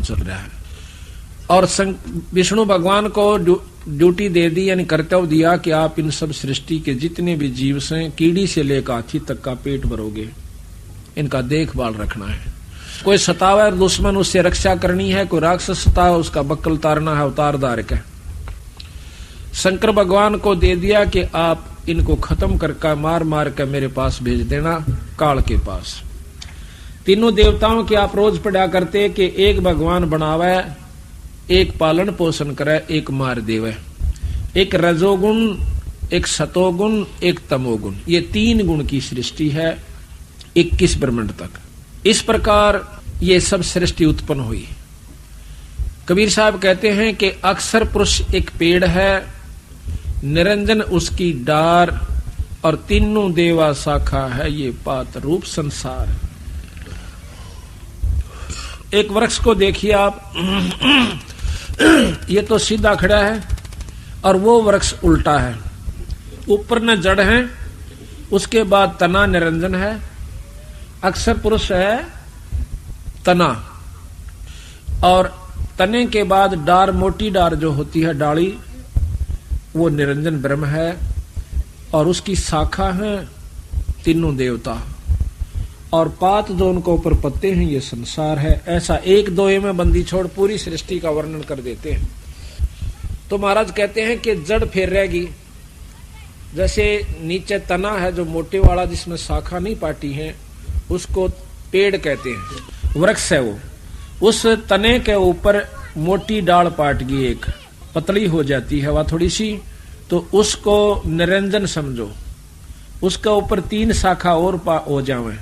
चल रहा है। और विष्णु भगवान को ड्यूटी दे दी, यानी कर्तव्य दिया कि आप इन सब सृष्टि के जितने भी जीव हैं, कीड़ी से लेकर हाथी तक का पेट भरोगे, इनका देखभाल रखना है। कोई सतावा दुश्मन, उससे रक्षा करनी है। कोई राक्षस सतावा, उसका बक्कल उतारना है, उतारदार का। शंकर भगवान को दे दिया कि आप इनको खत्म करके मार मार कर मेरे पास भेज देना, काल के पास। तीनों देवताओं की आप रोज पढ़ा करते कि एक भगवान बनावे, एक पालन पोषण करे, एक मार देवे। एक रजोगुण, एक सतोगुण, एक तमोगुण, ये 3 गुण की सृष्टि है 21 ब्रह्मांड तक। इस प्रकार ये सब सृष्टि उत्पन्न हुई। कबीर साहब कहते हैं कि अक्षर पुरुष एक पेड़ है, निरंजन उसकी डार, और तीनों देवा शाखा है ये पात रूप संसार। एक वृक्ष को देखिए आप, ये तो सीधा खड़ा है और वो वृक्ष उल्टा है। ऊपर न जड़ है, उसके बाद तना निरंजन है, अक्षर पुरुष है तना, और तने के बाद डार, मोटी डार जो होती है डाली, वो निरंजन ब्रह्म है, और उसकी शाखा है तीनों देवता, और पात जो उनको ऊपर पत्ते हैं ये संसार है। ऐसा 1-2 में बंदी छोड़ पूरी सृष्टि का वर्णन कर देते हैं। तो महाराज कहते हैं कि जड़ फिर रहेगी, जैसे नीचे तना है जो मोटे वाला, जिसमें शाखा नहीं पाटी है, उसको पेड़ कहते हैं, वृक्ष है वो। उस तने के ऊपर मोटी डाल पाट गई, एक पतली हो जाती है वह थोड़ी सी, तो उसको निरंजन समझो। उसके ऊपर 3 शाखा और हो जावे,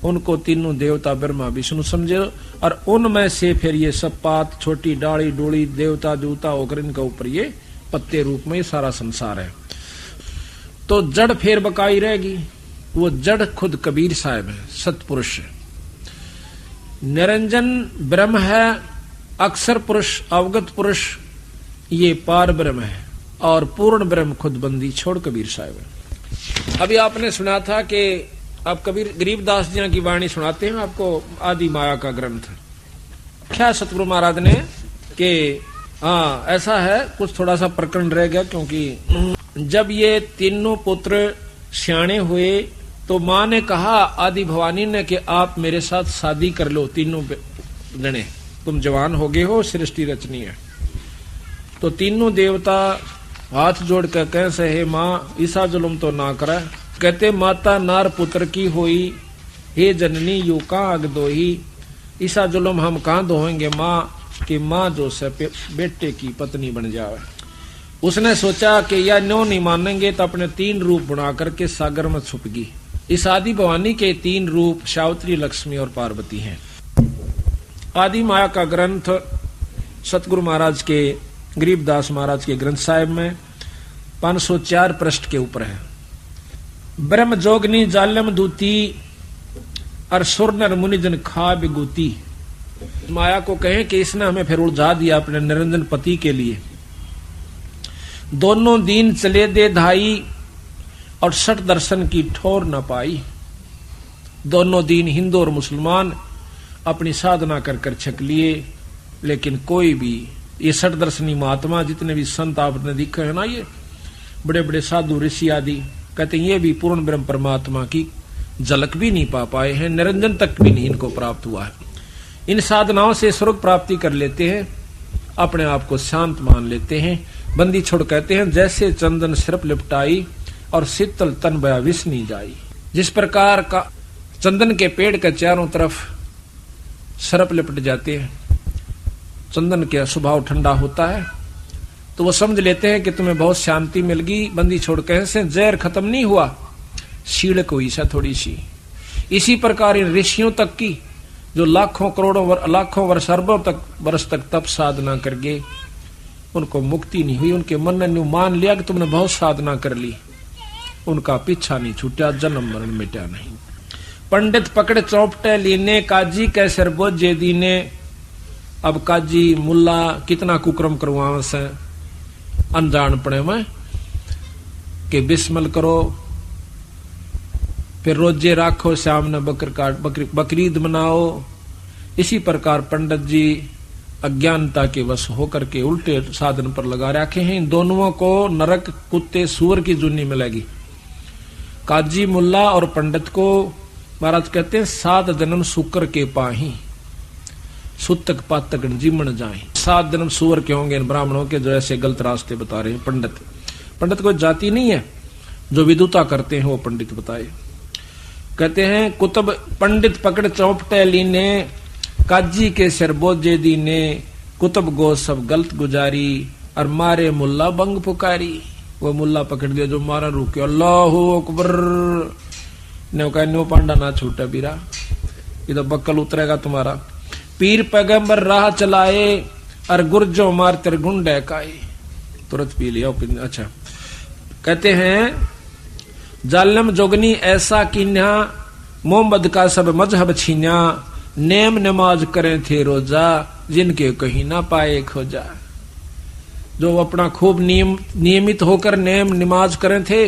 उनको तीनों देवता ब्रह्मा विष्णु समझो, और उनमें से फिर ये सब पात, छोटी डाली डोली, देवता दूता होकर इनके ऊपर ये पत्ते रूप में सारा संसार है। तो जड़ फिर बकाई रहेगी, वो जड़ खुद कबीर साहब है, सतपुरुष है। निरंजन ब्रह्म है, अक्षर पुरुष, अवगत पुरुष ये पार ब्रह्म है, और पूर्ण ब्रह्म खुद बंदी छोड़ कबीर साहब है। अभी आपने सुना था कि अब कबीर गरीबदास जी की वाणी सुनाते हैं आपको, आदि माया का ग्रंथ। क्या सतगुरु महाराज ने कि हाँ ऐसा है, कुछ थोड़ा सा प्रकरण रह गया, क्योंकि जब ये तीनों पुत्र सियाणे हुए तो माँ ने कहा आदि भवानी ने कि आप मेरे साथ शादी कर लो, तीनों जने, तुम जवान हो गए हो, सृष्टि रचनी है। तो तीनों देवता हाथ जोड़ कर कह से, हे माँ ईसा जुल्म तो ना करे। कहते माता नार पुत्र की होई, हे जननी यू कहाँ अग दोही। ईसा जुल्म हम कहाँ दोहेंगे माँ, कि माँ जो से बेटे की पत्नी बन जावे। उसने सोचा कि या न्यों नहीं मानेंगे तो अपने 3 रूप बना करके सागर में छुप गई। इस आदि भवानी के 3 रूप सावित्री, लक्ष्मी और पार्वती हैं। आदि माया का ग्रंथ सतगुरु महाराज के, गरीबदास महाराज के ग्रंथ साहिब में 504 पृष्ठ के ऊपर है। ब्रह्म जोगनी जालम दूती, और सुर नर मुनिजन खा बिगूती। माया को कहें कि इसने हमें फिर उलझा दिया अपने निरंजन पति के लिए। दोनों दीन चले दे धाई, और 6 दर्शन की ठोर न पाई। दोनों दीन हिंदू और मुसलमान अपनी साधना कर कर छक लिए, लेकिन कोई भी ये 6 दर्शनी महात्मा जितने भी संत आपने दिखे है ना, ये बड़े बड़े साधु ऋषि आदि, कहते हैं ये भी पूर्ण ब्रह्म परमात्मा की झलक भी नहीं पा पाए हैं, निरंजन तक भी नहीं इनको प्राप्त हुआ है। इन साधनाओं से स्वर्ग प्राप्ति कर लेते हैं, अपने आप को शांत मान लेते हैं। बंदी छोड़ कहते हैं जैसे चंदन सिर्फ लिपटाई, और शीतल तन बया विष नहीं जाई। जिस प्रकार का चंदन के पेड़ के चारों तरफ सरप लिपट जाते हैं, चंदन का स्वभाव ठंडा होता है, तो वो समझ लेते हैं कि तुम्हें बहुत शांति मिल गई। बंदी छोड़ कहे से जहर खत्म नहीं हुआ, शीड़क हुई सा थोड़ी सी। इसी प्रकार इन ऋषियों तक की जो लाखों करोड़ों लाखों वर्ष अरबों तक वर्ष तक तप साधना कर गए, उनको मुक्ति नहीं हुई। उनके मन ने मान लिया कि तुमने बहुत साधना कर ली, उनका पीछा नहीं छूटा, जन्म मरण मिटा नहीं। पंडित पकड़ चौपटे लीने, काजी कै सिर बोझे दीने। अब काजी मुल्ला कितना कुकर्म करवावे से अनजान पड़े में कि बिस्मिल करो, फिर रोजे राखो, शाम ने बकरीद मनाओ। इसी प्रकार पंडित जी अज्ञानता के वश होकर के उल्टे साधन पर लगा रखे हैं। इन दोनों को नरक कुत्ते सूअर की जुन्नी मिलेगी। काजी मुल्ला और पंडित को महाराज कहते हैं 7 जन्म शुक्र के पाही, सुतक पातक जीमन जाए। 7 जन्म सूअर के होंगे इन ब्राह्मणों के, जो ऐसे गलत रास्ते बता रहे हैं। पंडित कोई जाति नहीं है, जो विदुता करते हैं वो पंडित बताए। कहते हैं कुतुब पंडित पकड़ चौपटे लीने, काजी के सिर बोझे दीने, कुतुब गो सब गलत गुजारी, और मारे मुल्ला बंग पुकारी। वो मुल्ला पकड़ लिया जो मारा, रुके अल्लाह अकबर ने कहा न्यू पांडा ना छूटा बीरा, ये तो बक्कल उतरेगा तुम्हारा। पीर पैगंबर राह चलाए, और गुर्जो मार तेरे गुंडे काए। तुरंत पी लिया। अच्छा कहते हैं जालम जोगनी ऐसा कीन्या, मोहम्मद का सब मजहब छीन्या, नेम नमाज करें थे रोजा, जिनके कहीं ना पाए खोजा। जो अपना खूब नियमित होकर नेम नमाज करें थे,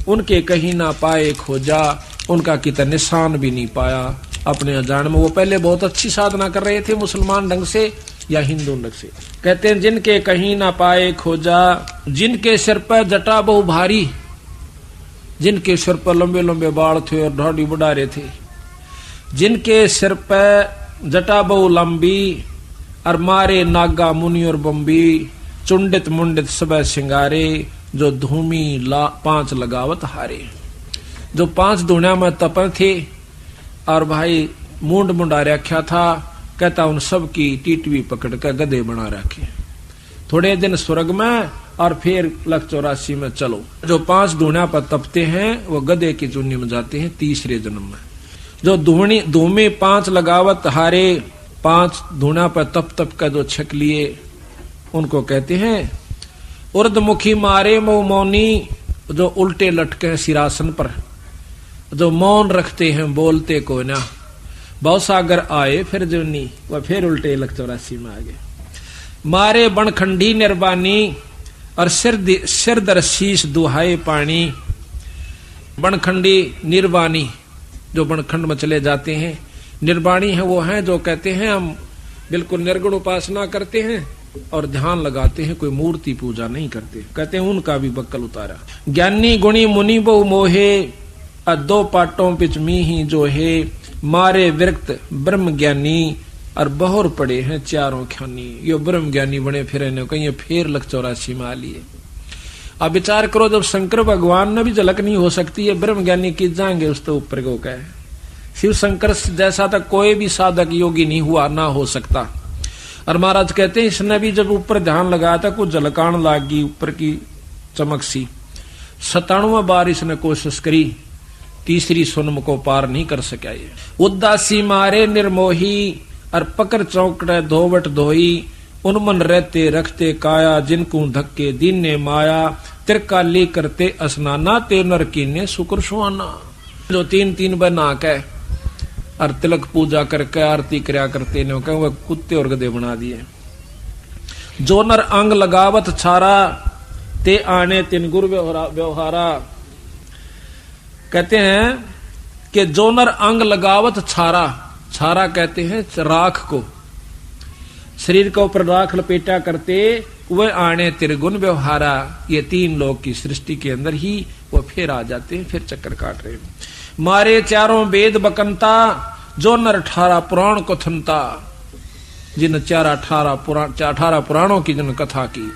उनके कहीं ना पाए खोजा, उनका कितना निशान भी नहीं पाया अपने अजान में। वो पहले बहुत अच्छी साधना कर रहे थे मुसलमान ढंग से या हिंदू ढंग से। कहते हैं जिनके कहीं ना पाए खोजा, जिनके सिर पर जटा बहु भारी, जिनके सिर पर लंबे लंबे बाल थे और ढाडी बुढ़ारे थे, जिनके सिर पर जटा बहु लंबी, और मारे नागा मुनि और बम्बी, चुंडित मुंडित सब सिंगारे, जो धूमी 5 लगावत हारे। जो 5 धूणा में तपन थे और भाई मुंड मुंडा रखा था। कहता उन सब की टीटवी पकड़ कर गधे बना रखे, थोड़े दिन स्वर्ग में और फिर 184 में चलो। जो 5 धूणा पर तपते हैं वो गधे की चुन्नी में जाते हैं तीसरे जन्म में। जो धूमे 5 लगावत हारे, 5 धूणा पर तप तप का जो छक लिए, उनको कहते हैं उर्दमुखी मारे मो मौनी, जो उल्टे लटके हैं सिरासन पर, जो मौन रखते हैं बोलते को ना। भवसागर आए फिर जुनी, वह फिर उल्टे 184 में आ गए। मारे बनखंडी निर्वाणी, और सिर दर शीश दुहाए पानी। बनखंडी निर्वाणी, जो बनखंड में चले जाते हैं। निर्वाणी है वो हैं जो कहते हैं हम बिल्कुल निर्गुण उपासना करते हैं और ध्यान लगाते हैं, कोई मूर्ति पूजा नहीं करते। कहते हैं उनका भी बक्कल उतारा। ज्ञानी गुणी मुनि बहु मोहे, 2 पाटों पिच मी ही जो है, मारे विरक्त ब्रह्म ज्ञानी, और बहुर पड़े हैं 4 ख्यानी। ये ब्रह्म ज्ञानी बने फिर कहीं फिर 184 में आ लिए। अब विचार करो, जब शंकर भगवान ने भी झलक नहीं हो सकती है, ब्रह्म ज्ञानी की जाएंगे उस तो ऊपर को कहे। शिव शंकर जैसा तक कोई भी साधक योगी नहीं हुआ, ना हो सकता। और महाराज कहते हैं इसने भी जब ऊपर ध्यान लगाया था, कुछ झलकान लागी ऊपर की चमक सी। 97 बार इसने कोशिश करी, तीसरी सुनम को पार नहीं कर सका। ये उदासी मारे निर्मोही, और पकड़ चौकड़े धोवट धोई, उनमन रहते रखते काया, जिनको धक्के दिन ने माया, त्रिकाली करते स्नाना, ते नर कीने शुक्र सुहाना। जो 3 बार नहा के और तिलक पूजा करके आरती करया करते ने वह कुत्ते और गधे बना दिए। जो नर अंग लगावत छारा, ते आने तिन गुर व्यवहारा। कहते हैं कि जो नर अंग लगावत छारा, छारा कहते हैं राख को, शरीर के ऊपर राख लपेटा करते, वह आने त्रिगुण व्यवहारा। ये 3 लोग की सृष्टि के अंदर ही वो फिर आ जाते हैं, फिर चक्कर काट रहे हैं। मारे 4 वेद बकंता, जो नर 18 पुराण कथनता, जिन 18 पुराणों की जिन कथा की,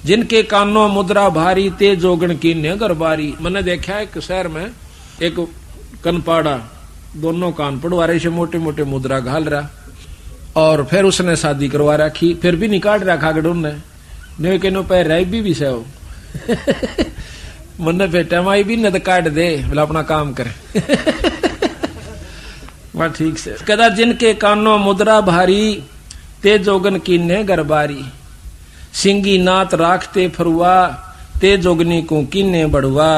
जिनके कानों मुद्रा भारी, ते जोगण की नेगर बारी। मैंने देखा है एक शहर में एक कनपाड़ा, दोनों कान पड़वारे से मोटे मोटे मुद्रा घाल रहा, और फिर उसने शादी करवा रखी, फिर भी निकाल रखा गडून ने के नो पैर रही भी से हो मन बेटा माई भी न काट दे, बोला अपना काम करे वह ठीक से। कहता जिनके कानों मुद्रा भारी, ते जोगन की ने गरबारी, सिंगी नात राखते फरुआ, ते जोगनी को किन्ने बढ़ुआ,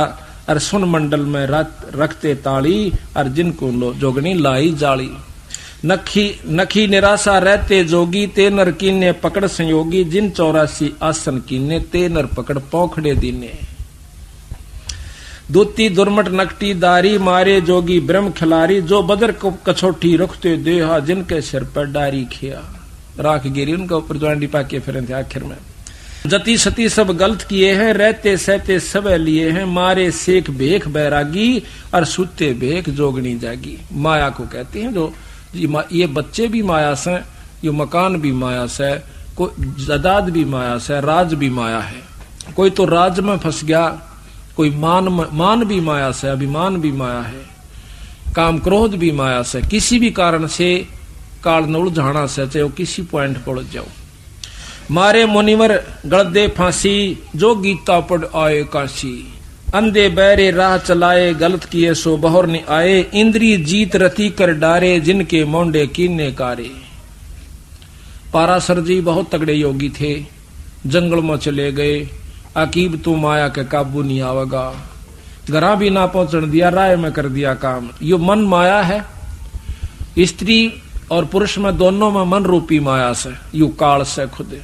और सुन मंडल में रखते ताली, और जिनको लो जोगनी लाई जाली। नखी निराशा रहते जोगी, ते नर कीने पकड़ संयोगी, जिन 84 आसन कीने, ते नर पकड़ पौखड़े दीने। दूती दुर्मट नकटी दारी, मारे जोगी ब्रह्म खिलारी, जो बदर को कछोटी रखते देहा, जिनके सिर पर डारी खिया। राख गिरी उनके ऊपर ज्वांडी पाके फिर थे आखिर में। जति सती सब गलत किए हैं, रहते सहते सब लिए हैं, मारे सेख भेख बैरागी और सुते भेख जोगनी जागी। माया को कहते हैं जो ये बच्चे भी माया से, ये मकान भी माया से, कोई जायदाद भी माया से, राज भी माया है। कोई तो राज में फंस गया, कोई मान भी माया से, अभिमान भी माया है, काम क्रोध भी माया से। किसी भी कारण से काल न उलझाना से, चाहे किसी पॉइंट पर उलझ जाओ। मारे मुनिवर गलदे फांसी, जो गीता पढ़ आए काशी। अंधे बैरे राह चलाए, गलत किए सो बहर नहीं आए। इंद्री जीत रति कर डारे, जिनके मोंडे कीने कारे। पाराशर जी बहुत तगड़े योगी थे, जंगल में चले गए। अकीब तू माया के काबू नहीं आवेगा, घरा भी ना पहुंचने दिया, राय में कर दिया काम। यो मन माया है। स्त्री और पुरुष में दोनों में मन रूपी माया से, यू काल से खुद।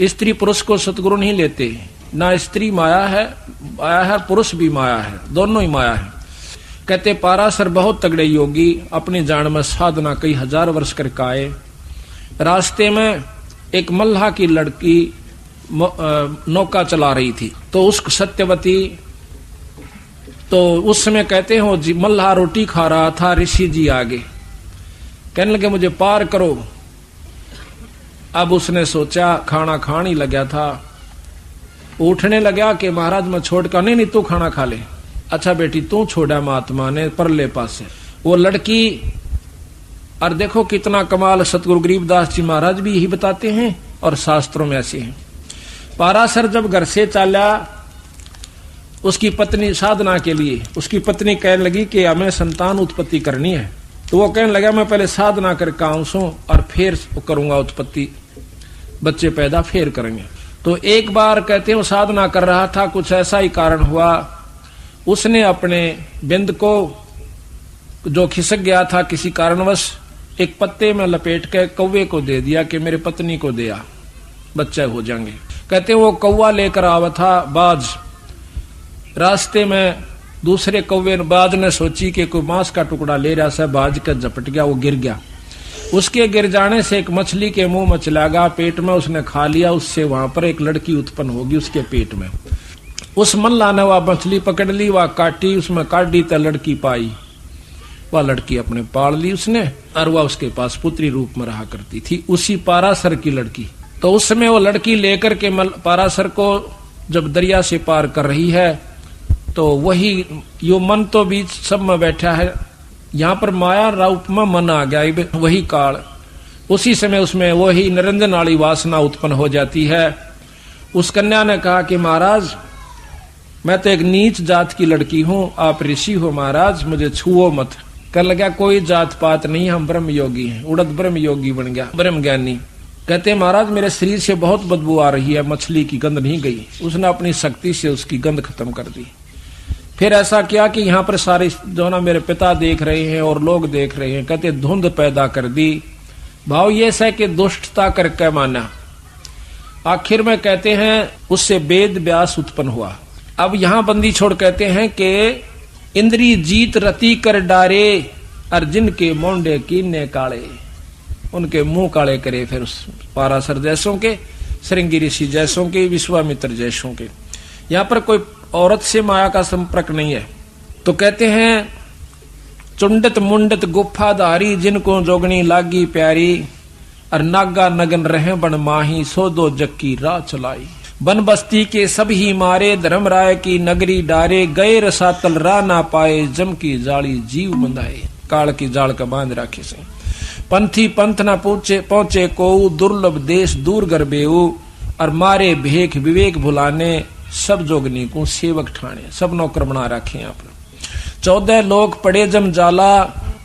स्त्री पुरुष को सतगुरु नहीं लेते, ना स्त्री माया है पुरुष भी माया है, दोनों ही माया है। कहते पाराशर बहुत तगड़े योगी, अपनी जान में साधना कई हजार वर्ष करके आए। रास्ते में एक मल्लाह की लड़की नौका चला रही थी, तो उस सत्यवती, तो उस समय कहते हो जी मल्लाह रोटी खा रहा था, ऋषि जी आगे कहने लगे मुझे पार करो। अब उसने सोचा, खाना खान ही लगा था, उठने लगा कि महाराज मैं छोड़ कर, नहीं तू खाना खा ले। अच्छा बेटी तू छोड़ा महात्मा ने परले पासे। वो लड़की, और देखो कितना कमाल, सतगुरु गरीबदास जी महाराज भी यही बताते हैं और शास्त्रों में ऐसे हैं। पाराशर जब घर से चला, उसकी पत्नी साधना के लिए, उसकी पत्नी कहने लगी कि हमें संतान उत्पत्ति करनी है। तो वो कहने लगा मैं पहले साधना करके आऊं और फिर करूंगा उत्पत्ति, बच्चे पैदा फिर करेंगे। तो एक बार कहते हैं साधना कर रहा था, कुछ ऐसा ही कारण हुआ, उसने अपने बिंद को जो खिसक गया था किसी कारणवश, एक पत्ते में लपेट के कौवे को दे दिया कि मेरे पत्नी को दिया, बच्चे हो जाएंगे। कहते वो कौवा लेकर आवा था बाज, रास्ते में दूसरे कौवे बाज ने सोची कि कोई मांस का टुकड़ा ले रहा है, बाज का झपट गया, वो गिर गया। उसके गिर जाने से एक मछली के मुंह में चला गया, पेट में उसने खा लिया, उससे वहां पर एक लड़की उत्पन्न होगी उसके पेट में। उस मल्ला ने वह मछली पकड़ ली, वह काटी, उसमें काटी तो लड़की पाई, वह लड़की अपने पाल ली उसने, और वह उसके पास पुत्री रूप में रहा करती थी, उसी पाराशर की लड़की। तो उस समय वो लड़की लेकर के पाराशर को जब दरिया से पार कर रही है, तो वही यो मन तो बीच सब में बैठा है, यहाँ पर माया रूप में मन आ गया, वही काल। उसी समय उसमें वही निरंजन वाली वासना उत्पन्न हो जाती है। उस कन्या ने कहा कि महाराज मैं तो एक नीच जात की लड़की हूँ, आप ऋषि हो महाराज, मुझे छुओ मत। कर लगा कोई जात पात नहीं, हम ब्रह्म योगी हैं। उड़द ब्रह्म योगी बन गया, ब्रह्म ज्ञानी। कहते महाराज मेरे शरीर से बहुत बदबू आ रही है, मछली की गंध नहीं गई। उसने अपनी शक्ति से उसकी गंध खत्म कर दी। फिर ऐसा किया कि यहाँ पर सारे जो ना मेरे पिता देख रहे हैं और लोग देख रहे हैं, कहते धुंध पैदा कर दी। भाव ये है कि दुष्टता करके माना। आखिर में कहते हैं उससे वेद व्यास उत्पन्न हुआ। अब यहाँ बंदी छोड़ कहते हैं कि इंद्री जीत रति कर डारे, अर्जुन के मोंडे कीने काले, उनके मुंह काले करे। फिर उस पाराशर जैसों के, श्रृंगी ऋषि जैसों के, विश्वामित्र जैसों के। यहाँ पर कोई औरत से माया का संपर्क नहीं है। तो कहते हैं चुंडत मुंडत गुफाधारी, जिनको जोगनी लागी प्यारी, और नागा नगन रहे बन माही, सो दो जक्की राह चलाई। बन बस्ती के सब ही मारे, धर्मराय की नगरी डारे, गए रसातल राह ना पाए, जम की जाली जीव बंधाए। काल की जाल का बांध राखे से पंथी पंथ न पहुंचे को, दुर्लभ देश दूर गरबेऊ, और मारे भेख विवेक भुलाने, सब जोगनी को सेवक ठाणे। सब नौकर बना रखे आप। 14 लोक पड़े जम जाला,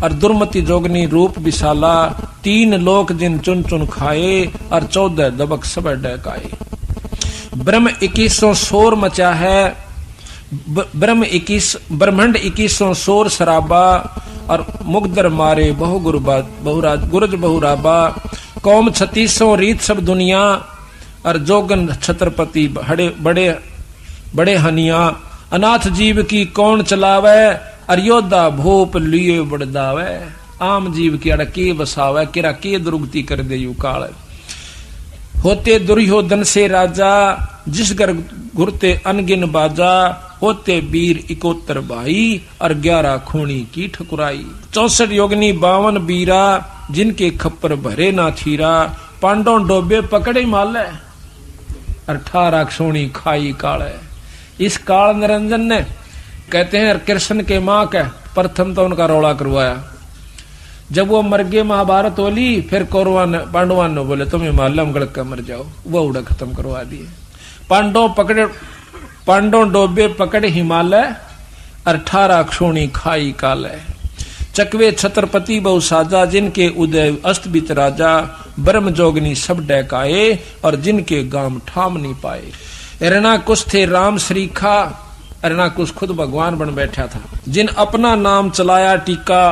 और दुर्मति जोगनी रूप विशाला, 3 लोक जिन चुन चुन खाए, और 14 दबक सब डकाए। ब्रह्म 2100 शोर मचा है, ब्रह्मंड 2100 शोर शराबा, और मुगदर मारे बहु गुरज बहुराबा। कौम 3600 रीत सब दुनिया, और जोगन छत्रपति बड़े हनिया। अनाथ जीव की कौन चलावे, और योद्धा भोप लिए बड़दावे। आम जीव की अड़के बसावे किरा के दुर्गति कर दे यू काल। होते दुर्योधन से राजा जिस घर घुरते अनगिन बाजा, होते वीर 71 भाई और 11 खूनी की ठकुराई। 64 योगनी 52 बीरा जिनके खप्पर भरे ना थीरा, पांडव डोबे पकड़े माले 18 सोनी खाई काल। इस काल निरंजन ने कहते हैं कृष्ण के मां का प्रथम तो उनका रौला करवाया। जब वो मर गए महाभारत होली, फिर कौरवा ने पांडवान ने बोले तुम्हें मालूम गड़क का मर जाओ, वो उड़ा खत्म करवा दिए। पांडव डोबे पकड़े हिमालय 18 क्षोणी खाई काल। चकवे छत्रपति बहु साजा जिनके उदय अस्त बीत राजा, ब्रह्म जोगनी सब डैकाए और जिनके गाम ठाम नहीं पाए। हिरणाकुश थे राम श्रीखा, हिरणाकुश खुद भगवान बन बैठा था। जिन अपना नाम चलाया टीका,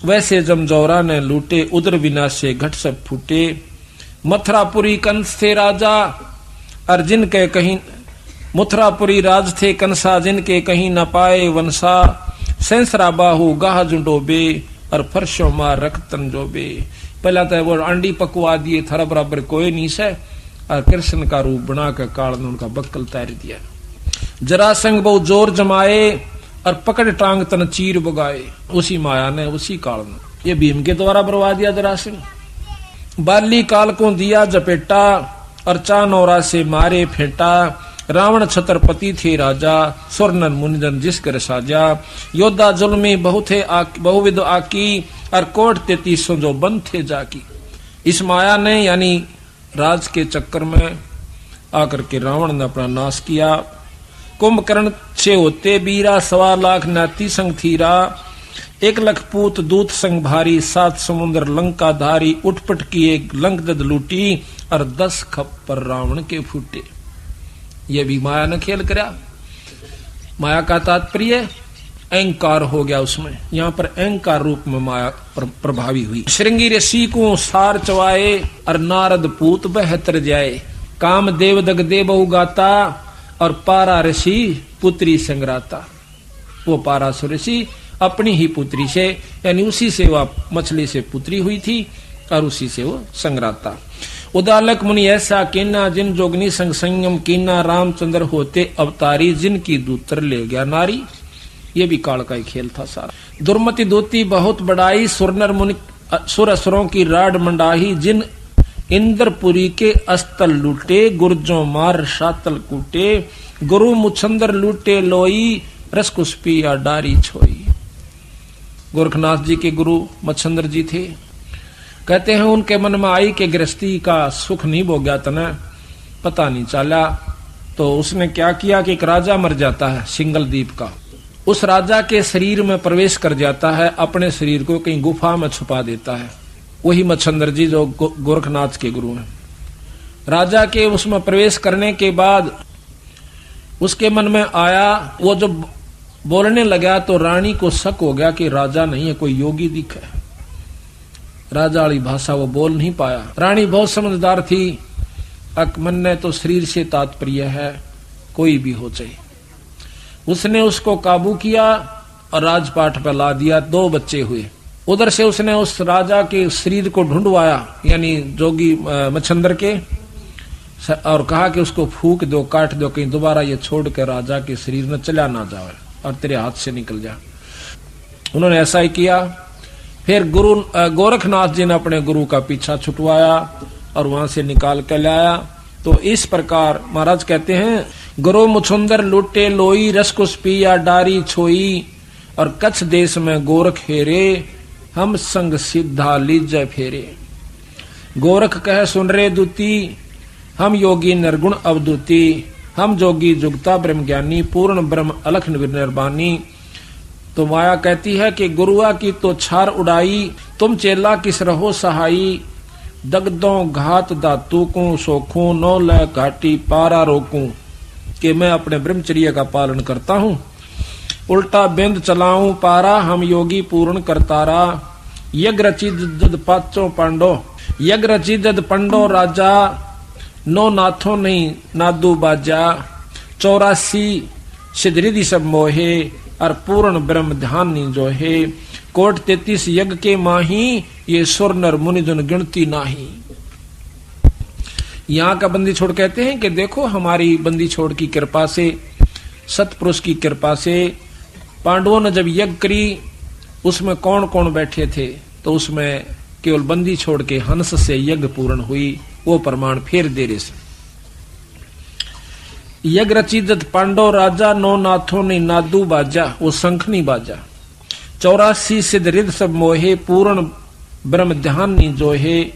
वैसे जमजौरा ने लूटे उदर विनाशे घट सब फूटे। मथुरापुरी कंस थे राजा और जिनके कहीं, मथुरापुरी राज थे कंसा जिनके कहीं न पाए वंशा। सेंसरा बाहु गाह जुडोबे और फर्शो मार रखतन जोबे। पहला तो वो अंडी पकवा दिए, थारा बराबर कोई नहीं से, और कृष्ण का रूप बना कर काल ने उनका बक्कल तैर दिया। जरासंग बहु जोर जमाए और पकड़ टांग तन चीर बगाए। उसी माया ने उसी काल ने ये भीम के द्वारा बरवा दिया जरासंग। बाली काल को दिया जपेटा और चानौरा से मारे फेंटा। रावण छत्रपति थे राजा, स्वर्णन मुनिजन जिस कर साजा। योद्धा जुल्मी बहुविध आकी और कोट 33 जो बंद थे जाकी। इस माया ने यानी राज के चक्कर में आकर के रावण ने अपना नाश किया। कुंभकर्ण से होते बीरा 1.25 लाख नाती संग थीरा। 1 लाख पूत दूत संग भारी, 7 समुद्र लंका धारी। उठपट किए लंक दद लूटी और 10 खप्पर रावण के फूटे। ये भी माया ने खेल करा। माया का तात्पर्य अहंकार हो गया उसमें, यहाँ पर अहंकार रूप में माया प्रभावी हुई। श्रृंगी ऋषि को सार चवाए और नारद पूत बहतर जाए। काम देव दग दे बहु गाता और पारा ऋषि पुत्री संग्राता। वो पारासुर ऋषि अपनी ही पुत्री से, यानी उसी से वह मछली से पुत्री हुई थी और उसी से वो संग्राता। उदालक मुनि ऐसा कीना जिन जोगनी संग संयम कीना। रामचंद्र होते अवतारी जिनकी दूतर ले गया नारी। ये भी काल का ही खेल था सारा। दुर्मति दूती बहुत बड़ाई, सुरनर मुनि सुर असुरों की राड मंडाही। जिन इंद्रपुरी के अस्तल लूटे, गुर्जों मार शातल कूटे। गुरु मुछंदर लूटे लोई, रसकुस्पी या डारी छोई। गोरखनाथ जी के गुरु मच्छंदर जी थे। कहते हैं उनके मन में आई कि गृहस्थी का सुख नहीं भोग्या तना, पता नहीं चला। तो उसने क्या किया कि एक राजा मर जाता है सिंगलदीप का, उस राजा के शरीर में प्रवेश कर जाता है, अपने शरीर को कहीं गुफा में छुपा देता है। वही मच्छंदर जी जो गोरखनाथ के गुरु हैं। राजा के उसमें प्रवेश करने के बाद उसके मन में आया, वो जब बोलने लगा तो रानी को शक हो गया कि राजा नहीं है, कोई योगी दिखा है। राजा वाली भाषा वो बोल नहीं पाया। रानी बहुत समझदार थी, मन ने तो शरीर से तात्पर्य है, कोई भी हो चाहिए। उसने उसको काबू किया और राजपाट पर ला दिया। 2 बच्चे हुए। उधर से उसने उस राजा के शरीर को ढूंढवाया, यानी जोगी मच्छंदर के, और कहा कि उसको फूक दो, काट दो, कहीं दोबारा ये छोड़ कर राजा के शरीर में चला ना जाए और तेरे हाथ से निकल जाए। उन्होंने ऐसा ही किया। फिर गुरु गोरखनाथ जी ने अपने गुरु का पीछा छुटवाया और वहां से निकाल कर लाया। तो इस प्रकार महाराज कहते हैं, गुरु मुछुंदर लूटे लोई, रसकुस पिया डारी छोई। और कच्छ देश में गोरख हेरे, हम संग सिद्धा लीजय फेरे। गोरख कह सुन रे दूती, हम योगी निर्गुण अवधूति। हम जोगी जुगता ब्रह्म ज्ञानी, पूर्ण ब्रह्म अलख निर्वाणी। तो माया कहती है कि गुरुआ की तो छार उड़ाई, तुम चेला किस रहो सहाई। दगदों घात दातू को सोखूं, नौ लय घाटी पारा रोकूं। कि मैं अपने ब्रह्मचर्य का पालन करता हूँ, उल्टा बिंद चलाऊं पारा। हम योगी पूर्ण करतारा। यज्ञ रची जद पाचो पांडो, यज्ञ रची जद पंडो राजा। नो नाथों नहीं नादू बाजा, 84 सिद्धि सब मोहे। और पूर्ण ब्रह्म ध्यान नहीं जो है। कोट 33 यज्ञ के माही, ये सुर नर मुनिजन गिनती नाही। यहाँ का बंदी छोड़ कहते हैं कि देखो हमारी बंदी छोड़ की कृपा से, सतपुरुष की कृपा से पांडवों ने जब यज्ञ करी उसमें कौन कौन बैठे थे, तो उसमें केवल बंदी छोड़ के हंस से यज्ञ पूर्ण हुई। वो प्रमाण फिर दे रहे से। यज्ञ रचित पांडव राजा, नौ नाथों ने नादू बाजा, वो शंखनी बाजा। 84 सिद्ध रिद सब मोहे, पूर्ण ब्रह्म ध्यान नहीं जो है।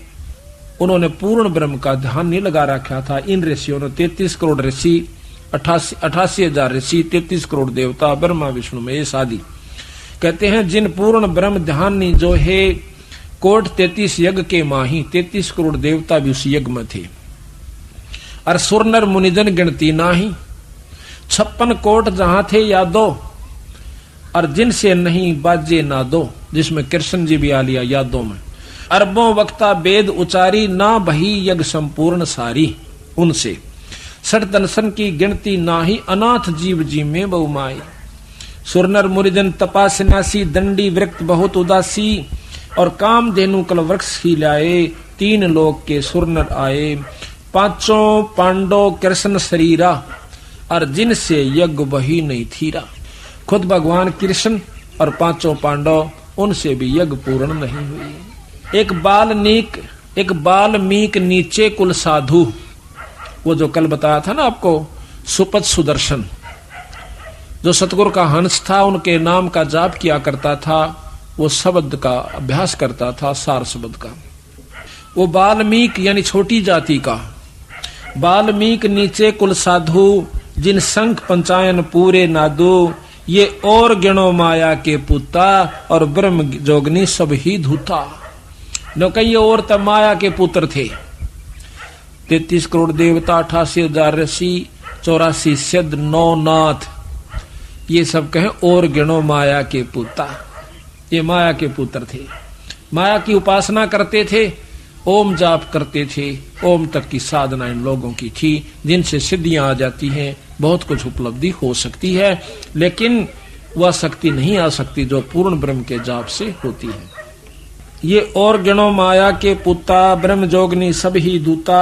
उन्होंने पूर्ण ब्रह्म का ध्यान नहीं लगा रखा था। इन ऋषियों ने 33 करोड़ ऋषि, 88,000 ऋषि, 33 करोड़ देवता, ब्रह्मा विष्णु महेश आदि। कहते हैं जिन पूर्ण ब्रह्म ध्यान नहीं जो है, कोट 33 यज्ञ के माही, 33 करोड़ देवता भी उस यज्ञ में थे। और सुर नर मुनिजन गिनती नाही, 56 कोट जहां थे यादो, और जिनसे नहीं बाजे ना दो, जिसमें कृष्ण जी भी आ लिया यादों में। अरबों वक्ता वेद उचारी, ना बही यज्ञ संपूर्ण सारी। उनसे सठ दर्शन की गिनती नाही, अनाथ जीव जी में बहुमाई। सुरनर मुनिजन तपा सन्यासी, दंडी वृक्त बहुत उदासी, और काम धेनु कल वृक्ष ही लाए, 3 लोक के सुरनर आए। 5 पांडव कृष्ण शरीरा, और जिनसे यज्ञ वही नहीं थीरा। खुद भगवान कृष्ण और 5 पांडव, उनसे भी यज्ञ पूर्ण नहीं हुई। एक बाल्मीक नीचे कुल साधु, वो जो कल बताया था ना आपको, सुपथ सुदर्शन, जो सतगुरु का हंस था, उनके नाम का जाप किया करता था, वो शब्द का अभ्यास करता था, सार शब्द का। वो बाल्मीक यानी छोटी जाति का। बाल्मीक नीचे कुल साधु, जिन संख पंचायन पूरे नादू, ये और गिणो माया के पुता, और ब्रह्म जोगनी सब ही धूता। न कई और तब माया के पुत्र थे। 33 करोड़ देवता, 88,000 ऋषि, 84 सिद्ध, 9 नाथ, ये सब कहें और गिणो माया के पुता। ये माया के पुत्र थे, माया की उपासना करते थे, ओम जाप करते थे। ओम तक की साधना इन लोगों की थी, जिनसे सिद्धियां आ जाती हैं, बहुत कुछ उपलब्धि हो सकती है, लेकिन वह शक्ति नहीं आ सकती जो पूर्ण ब्रह्म के जाप से होती है। ये और गिणो माया के पुता, ब्रह्म जोगनी सब ही दूता।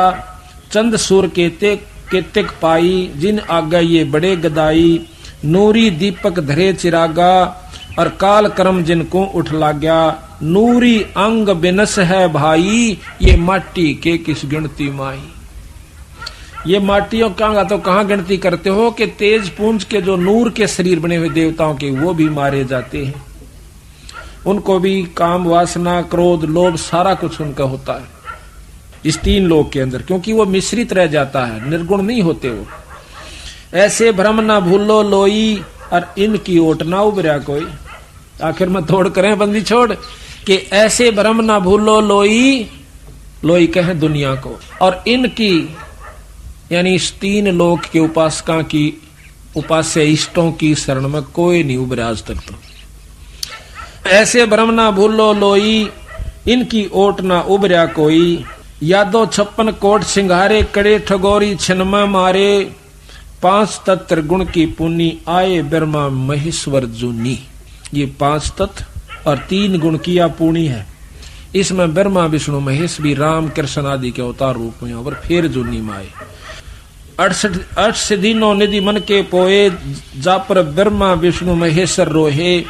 चंद सूर केतिक पाई, जिन आगा ये बड़े गदाई। नूरी दीपक धरे चिरागा, और काल कर्म जिनको उठ लाग्या। नूरी अंग बिनस है भाई, ये माटी के किस गिनती माई। ये माटियों का तो कहाँ गिनती करते हो कि तेज पुंज के जो नूर के शरीर बने हुए देवताओं के, वो भी मारे जाते हैं। उनको भी काम वासना क्रोध लोभ सारा कुछ उनका होता है इस 3 लोक के अंदर, क्योंकि वो मिश्रित रह जाता है, निर्गुण नहीं होते वो। ऐसे भ्रम ना भूलो लोई, और इनकी ओट ना उबरा कोई। आखिर में तोड़ करें बंदी छोड़ कि ऐसे भ्रम ना भूलो लोई, लोई कहें दुनिया को, और इनकी यानी इस 3 लोक के उपासका की, उपास्य इष्टों की शरण में कोई नहीं उबरा आज तक। तो ऐसे भ्रम ना भूलो लोई, इनकी ओट ना उबरा कोई। यादो 56 कोट सिंघारे, कड़े ठगोरी छिनमा मारे। 5 तत्व गुण की पुनी, आए ब्रह्मा महेश्वर जूनी। ये 5 तत्व और 3 गुण किया पुणी है। इसमें ब्रह्मा विष्णु महेश भी राम कृष्ण आदि के अवतार रूप में और फिर जूनी माए। 68 सिद्धिनो निधि मन के पोए, जा पर ब्रह्मा विष्णु महेश्वर रोहे।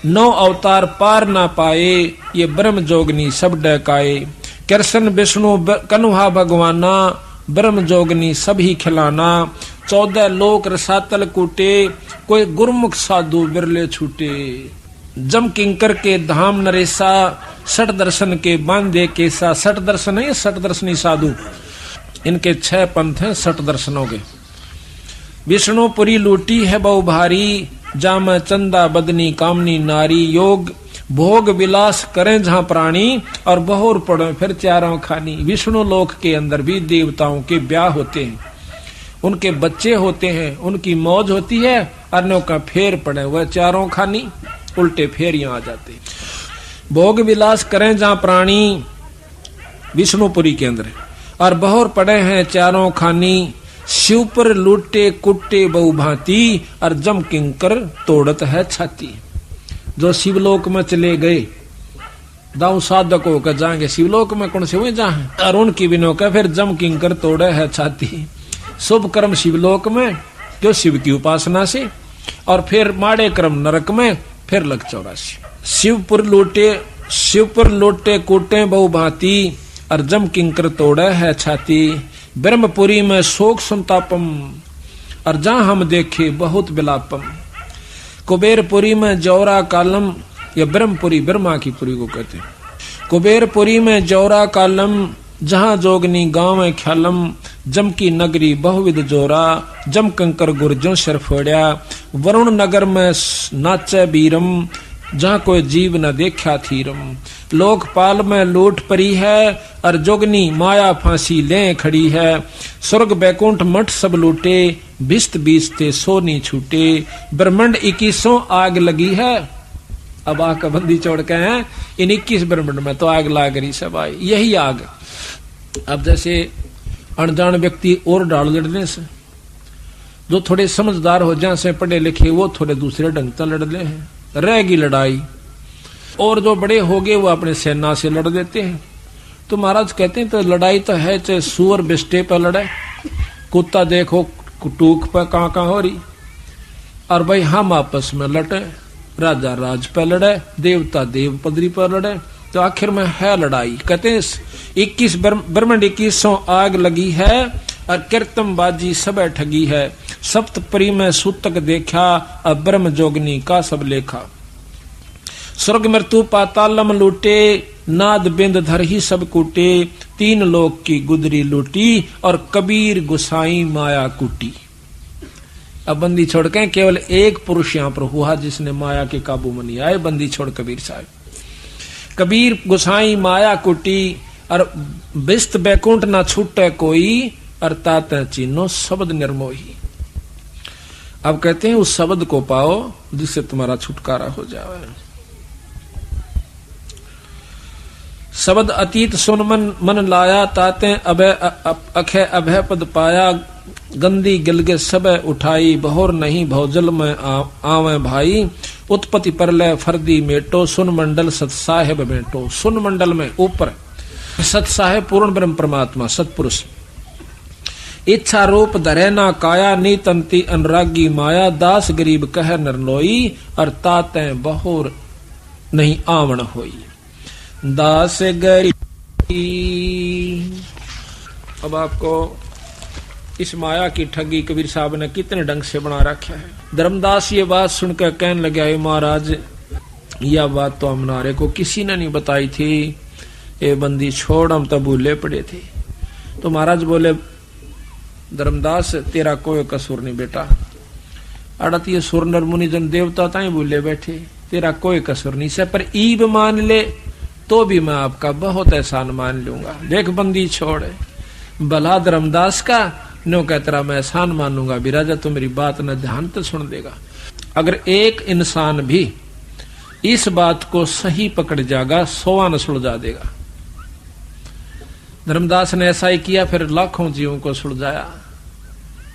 9 अवतार पार ना पाए, ये ब्रह्म जोगनी सब डकाए। कृष्ण विष्णु कन्हा भगवाना, ब्रह्म जोगनी सभी खिलाना। 14 लोक रसातल कूटे, कोई गुरमुख साधु बिरले छूटे। जम किंकर के धाम नरेसा, 60 दर्शन के बांधे केसा। 60 दर्शन है, 60 दर्शनी साधु, इनके 6 पंथ हैं 60 दर्शनों के। विष्णुपुरी लूटी है बहु भारी, जाम चंदा बदनी कामनी नारी। योग भोग विलास करें जहां प्राणी, और बहुर पड़े फिर चारों खानी। विष्णु लोक के अंदर भी देवताओं के ब्याह होते हैं, उनके बच्चे होते हैं, उनकी मौज होती है। अन्यों का फेर पड़े वह चारों खानी, उल्टे फेरियां आ जाते। भोग विलास करें जहां प्राणी, विष्णुपुरी के अंदर, और बहुर पड़े हैं चारों खानी। शिव पर लूटे कुट्टे बहु भांति, और जम किंकर तोड़त है छाती। जो शिवलोक में चले गए दाऊ साधक होकर जाएंगे शिवलोक में, कौन से हुए जहां अरुण की बिनो का फिर जम किंकर तोड़े है छाती। शुभ कर्म शिवलोक में जो शिव की उपासना से, और फिर माड़े कर्म नरक में, फिर लग 84। शिवपुर लोटे कोटे बहु भांति, और जम किंकर तोड़े है छाती। ब्रह्मपुरी में शोक संतापम, और जहां हम देखे बहुत विलापम। कुबेरपुरी में जौरा कालम, या ब्रह्मपुरी ब्रह्मा की पुरी को कहते हैं। कुबेरपुरी में जौरा कालम, जहां जोगनी गांव में ख्यालम। जम की नगरी बहुविध जोरा, जम कंकर गुर्जों सिर फोड़िया। वरुण नगर में नाचे बीरम, जहां कोई जीव न देखा थीरम। लोकपाल में लूट परी है, और जोगनी माया फांसी ले खड़ी है। स्वर्ग बैकुंठ मठ सब लूटे, बिस्त बीसते सो नहीं छूटे। ब्रह्मंड 21 आग लगी है। अब आग का बंदी छोड़ के हैं इन 21 ब्रह्मंड में तो आग लाग रही सब आई, यही आग। अब जैसे अनजान व्यक्ति और डाल लड़ने से, जो थोड़े समझदार हो जाए से पढ़े लिखे, वो थोड़े दूसरे ढंग से लड़ ले हैं, रहेगी लड़ाई। और जो बड़े हो गए वो अपने सेना से लड़ देते हैं। तो महाराज कहते हैं तो लड़ाई तो है, चाहे सुअर बिस्टे पर लड़े, कुत्ता देखो टूक पर कहाँ हो रही, और भाई हम आपस में लड़े, राजा राज पर लड़े, देवता देव पदरी पर लड़े, तो आखिर में है लड़ाई। कहते हैं 21 ब्रह्मंड 21 आग लगी है, और कीर्तन बाजी सब ठगी है। सप्तपरी में सूतक देखा, अब ब्रह्म जोगनी का सब लेखा। स्वर्ग मृत्यु पातालम लूटे, नाद बिंद धर ही सब कूटे। 3 लोक की गुदरी लूटी, और कबीर गुसाई माया कूटी। अब बंदी छोड़ के केवल एक पुरुष यहां पर हुआ जिसने माया के काबू में नहीं आए, बंदी छोड़ कबीर साहब। कबीर गुसाई माया कुटी, और बिस्त बैकुंठ ना छूटे कोई, अर्थात चीनो शब्द निर्मोही। अब कहते हैं उस शब्द को पाओ जिससे तुम्हारा छुटकारा हो जाए। शब्द अतीत सुन मन लाया, ताते अभय अखय अभय पद पाया। गंदी गिलगे सब उठाई, बहोर नहीं भौजल में आवे भाई। उत्पत्ति परलय फर्दी मेटो, सुन मंडल सत साहेब बेटो। सुन मंडल में ऊपर सत साहेब पूर्ण ब्रह्म परमात्मा सतपुरुष। इच्छा रूप धरे ना काया, नीतंती अनुरागी माया। दास गरीब कह नरलोई, और ताते बहोर नहीं आवण होई। दास गरीब। अब आपको इस माया की ठगी कबीर साहब ने कितने ढंग से बना रखा है। धर्मदास ये बात सुनकर कहने लगे, महाराज यह बात तो हमारे को किसी ने नहीं बताई थी, ये बंदी छोड़, हम तो भूले पड़े थे। तो महाराज बोले, धर्मदास तेरा कोई कसूर नहीं बेटा, अड़त ये सुर नर मुनि जन देवता ताई भूले बैठे, तेरा कोई कसूर नहीं से, पर ईब मान ले तो भी मैं आपका बहुत एहसान मान लूंगा। देख बंदी छोड़, भला धर्मदास का नो कह तेरा मैं एहसान मानूंगा भी राजा, तो मेरी बात न ध्यान तो सुन देगा। अगर एक इंसान भी इस बात को सही पकड़ जाएगा, 100 न सुलझा देगा। धर्मदास ने ऐसा ही किया, फिर लाखों जीवों को सुलझाया।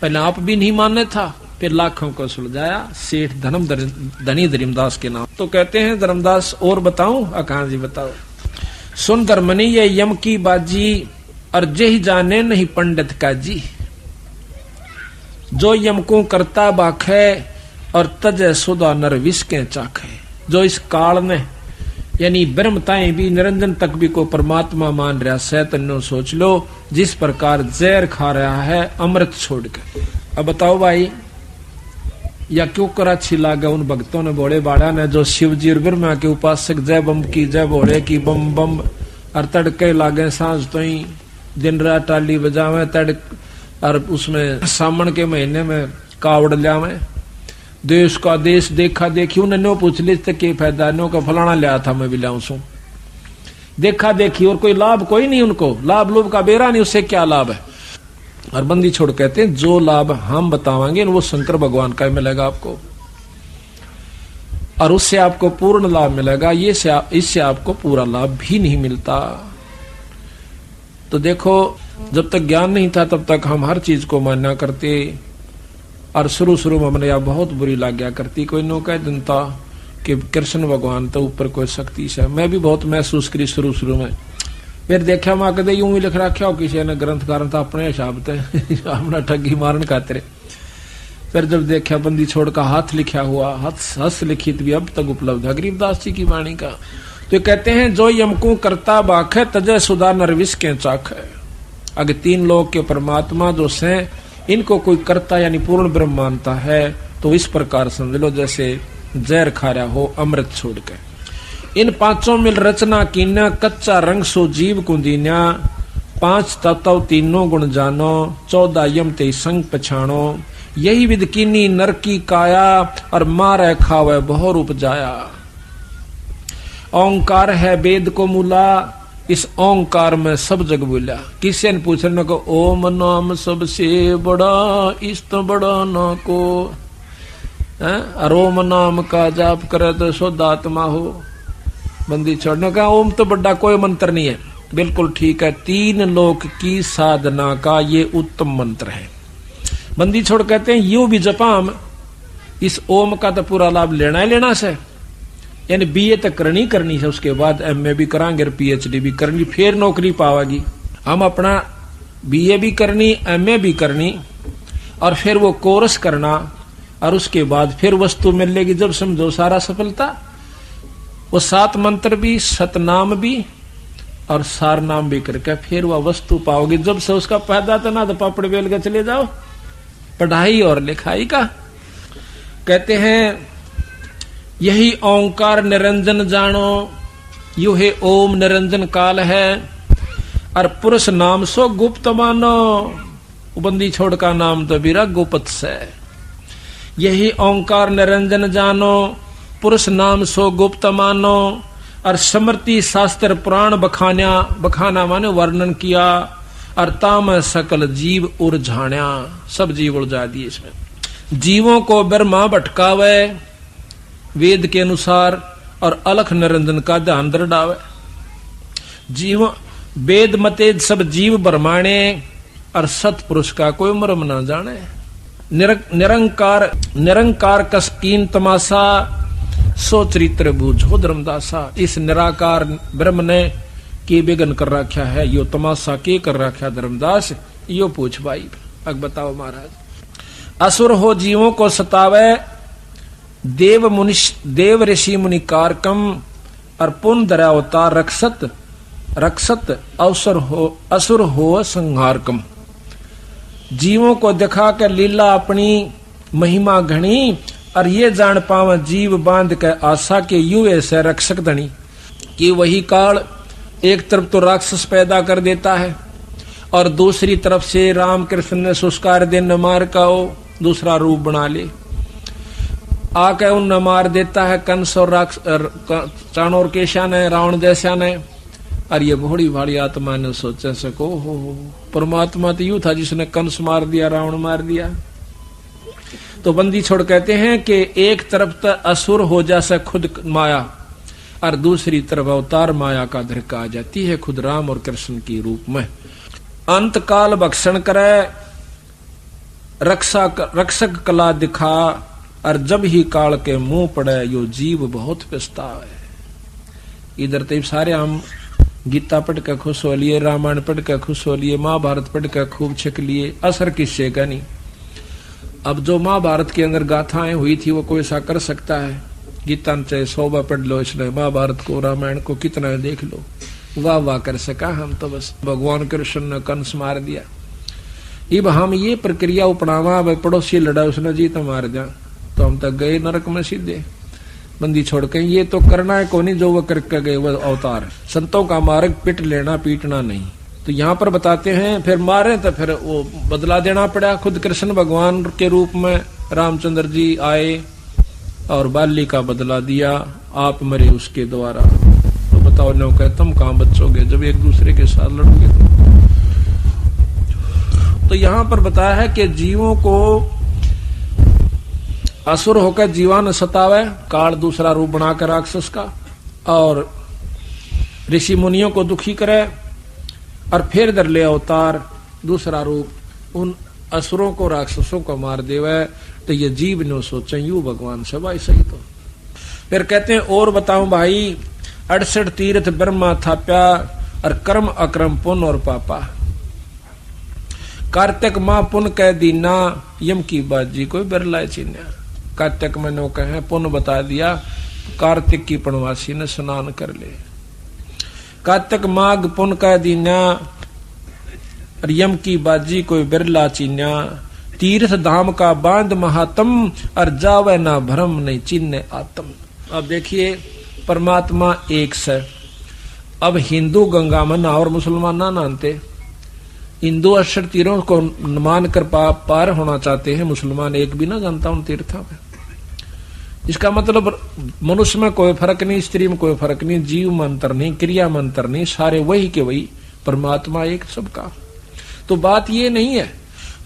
पहले आप भी नहीं मानने था, फिर लाखों को सुलझाया। सेठ धनी धर्मदास के नाम। तो कहते हैं धर्मदास और बताऊं? कहां जी बताओ। सुन धर्मनी ये यम की बाजी, और जही जाने नहीं पंडित का जी। जो यम को करता बाखे, और तजय सुधा नर विष के चाखे। जो इस काल में यानी ब्रह्मताएं भी निरंजन तक भी को परमात्मा मान रहा है, तन्नो सोच लो जिस प्रकार जहर खा रहा है अमृत छोड़ के। अब बताओ भाई, या क्यों करा छिला गया उन भक्तों ने, भोले बाड़ा ने, जो शिव जी और ब्रह्मा के उपासक जय बम की जय भोले की बम बम, और तड़के लागे सांझ तो ही दिन रात टाली बजावे तड़, और उसमें सावन के महीने में कावड़ लियावे। देश का देश देखा देखी, उन्हें नो पूछ ली के फायदा, नो का फलाना लिया था मैं भी लाऊं सू। देखा देखी और कोई लाभ कोई नहीं उनको, लाभ लोभ का बेरा नहीं, उससे क्या लाभ है। और बंदी छोड़ कहते हैं जो लाभ हम बतावांगे वो शंकर भगवान का मिलेगा आपको, और उससे आपको पूर्ण लाभ मिलेगा। ये इससे आपको पूरा लाभ भी नहीं मिलता। तो देखो, जब तक ज्ञान नहीं था तब तक हम हर चीज को मान्या करते, और शुरू शुरू में हमने यह बहुत बुरी लग गया करती। कोई नो कह जनता कि कृष्ण भगवान तो ऊपर कोई शक्ति से। मैं भी बहुत महसूस करी शुरू में, फिर देखा मां कदे यूं ही लिख रखा हो किसी ने ग्रंथकार तो अपने हिसाब से अपना ठगी मारन खातिर। फिर जब देखा बंदी छोड़ का हाथ लिखा हुआ, हस लिखित भी अब तक उपलब्ध है गरीबदास जी की वाणी का। तो कहते हैं जो यमकू करता बाख है तजय सुधा नरविश के चाख है। अगर 3 लोग के परमात्मा जो से इनको कोई करता यानी पूर्ण ब्रह्म मानता है तो इस प्रकार समझ लो जैसे जहर खा रहा हो अमृत छोड़ के। इन 5 मिल रचना कीन्या कच्चा रंग सो जीव कुंदीन्या। 5 तत्व तीनों गुण जानो 14 यम ते संग पछाणो। यही विद कीनी नर की काया और मारे खावे बहु रूप जाया। ओंकार है वेद को मूला इस ओंकार में सब जग बोला। किसी ने पूछने को ओम नाम सबसे बड़ा इस तो बड़ा ना को ओम नाम का जाप करे तो शुद्ध आत्मा हो। बंदी छोड़ने का ओम तो बड़ा कोई मंत्र नहीं है, बिल्कुल ठीक है। 3 लोक की साधना का ये उत्तम मंत्र है। बंदी छोड़ कहते हैं यूं भी जपाम इस ओम का तो पूरा लाभ लेना ही लेना से, यानी बीए तक करनी है, उसके बाद एमए भी करांगे पीएचडी भी करनी, फिर नौकरी पावेगी। हम अपना बीए भी करनी एमए भी करनी और फिर वो कोर्स करना और उसके बाद फिर वस्तु मिलेगी। जब समझो सारा सफलता, वो 7 मंत्र भी सतनाम भी और सार नाम भी करके फिर वह वस्तु पाओगे। जब से उसका फायदा तो ना तो पापड़ बेल के चले जाओ पढ़ाई और लिखाई का। कहते हैं यही ओंकार निरंजन जानो यू है ओम निरंजन काल है और पुरुष नाम सो गुप्त मानो। बंदी छोड़ का नाम तो बीरा गुप्त से। यही ओंकार निरंजन जानो पुरुष नाम सो गुप्त मानो और स्मृति शास्त्र पुराण बखाना माने वर्णन किया और ताम सकल जीव उलझाण्या। सब जीव उलझा दिए इसमें। जीवों को ब्रह्मा भटकावे वेद के अनुसार और अलख निरंजन का ध्यान दृढ़ावे। जीव वेद मते सब जीव ब्रह्माणे और सतपुरुष का कोई मर्म न जाने। निरंकार कसकीन तमाशा सो चरित्र बूझो धर्मदासा। इस निराकार ब्रह्म ने के बेगन कर रखा है, यो तमाशा के कर रखा धर्मदास, यो पूछ भाई। अब बताओ महाराज। असुर हो जीवों को सतावे देव ऋषि मुनि कारकम और पुन दरावतार रक्षत असुर हो संहारकम। जीवों को दिखा कर लीला अपनी महिमा घनी और ये जान पावे जीव बांध के आशा के यू ऐसे रक्षक धनी। कि वही काल एक तरफ तो राक्षस पैदा कर देता है और दूसरी तरफ से राम कृष्ण ने सुस्कार दिन मार का दूसरा रूप बना ले आके उन मार देता है कंस और चाणोर केशा ने रावण जैसा ने। और ये बड़ी भारी आत्मा ने सोचा सको हो परमात्मा तो यूं था जिसने कंस मार दिया रावण मार दिया। तो बंदी छोड़ कहते हैं कि एक तरफ तो असुर हो जैसा खुद माया और दूसरी तरफ अवतार माया का धरका आ जाती है खुद राम और कृष्ण की रूप में। अंत काल भक्षण करे रक्षक कला दिखा और जब ही काल के मुंह पड़े यो जीव बहुत पछतावे। इधर तो सारे हम गीता पढ़ कर खुश हो लिए, रामायण पढ़ कर खुश हो लिए, महाभारत पढ़ कर खूब छिक लिए, असर किससे का नहीं। अब जो महाभारत के अंदर गाथाएं हुई थी वो कोई ऐसा कर सकता है। गीता चाहे 100 बार पढ़ लो, इसलिए महाभारत को रामायण को कितना देख लो, वाह वाह कर सका हम तो बस। भगवान कृष्ण ने कंस मार दिया। अब हम ये प्रक्रिया अपनावा, पड़ोसी लड़ा उसने जीत मार दिया तो हम तक गए नरक में सीधे। बंदी छोड़ के ये तो करना है कोनी जो वो करके गए वो अवतार। संतों का मार्ग पिट लेना पीटना नहीं। तो यहाँ पर बताते हैं फिर मारे तो फिर वो बदला देना पड़ा। खुद कृष्ण भगवान के रूप में रामचंद्र जी आए और बाली का बदला दिया, आप मरे उसके द्वारा। तो बताओ नो कह तुम कहां बचोगे जब एक दूसरे के साथ लड़ोगे तो यहाँ पर बताया है कि जीवों को असुर होकर जीवान सतावे काल दूसरा रूप बनाकर राक्षस का और ऋषि मुनियों को दुखी करे और फिर दर ले अवतार दूसरा रूप उन असुरों को राक्षसों को मार देवे। तो ये जीव ने सोचे यू भगवान से भाई सही। तो फिर कहते हैं और बताऊं भाई, 68 तीर्थ ब्रह्मा थाप्या और कर्म अक्रम पुण्य और पापा। कार्तिक माह पुण्य कह दीना, यम की बाजी कोई बिरला चिन्या। कार्तिक में नो कहे पुण्य बता दिया, कार्तिक की पुण्यवासी ने स्नान कर ले। कार्तिक माघ पुण्य कह दीना, यम की बाजी कोई बिरला चिन्या। तीर्थ धाम का बांध महात्म, और जावे ना भ्रम नहीं चिन्ह आत्म। अब देखिए परमात्मा एक से। अब हिंदू गंगा में नहा और मुसलमान ना नहाते। हिंदू 68 तीरों को मान कर पार होना चाहते हैं, मुसलमान एक भी ना जानता उन तीर्थों में। इसका मतलब मनुष्य में कोई फर्क नहीं, स्त्री में कोई फर्क नहीं, जीव में अंतर नहीं, क्रिया में अंतर नहीं, सारे वही के वही, परमात्मा एक सबका। तो बात ये नहीं है।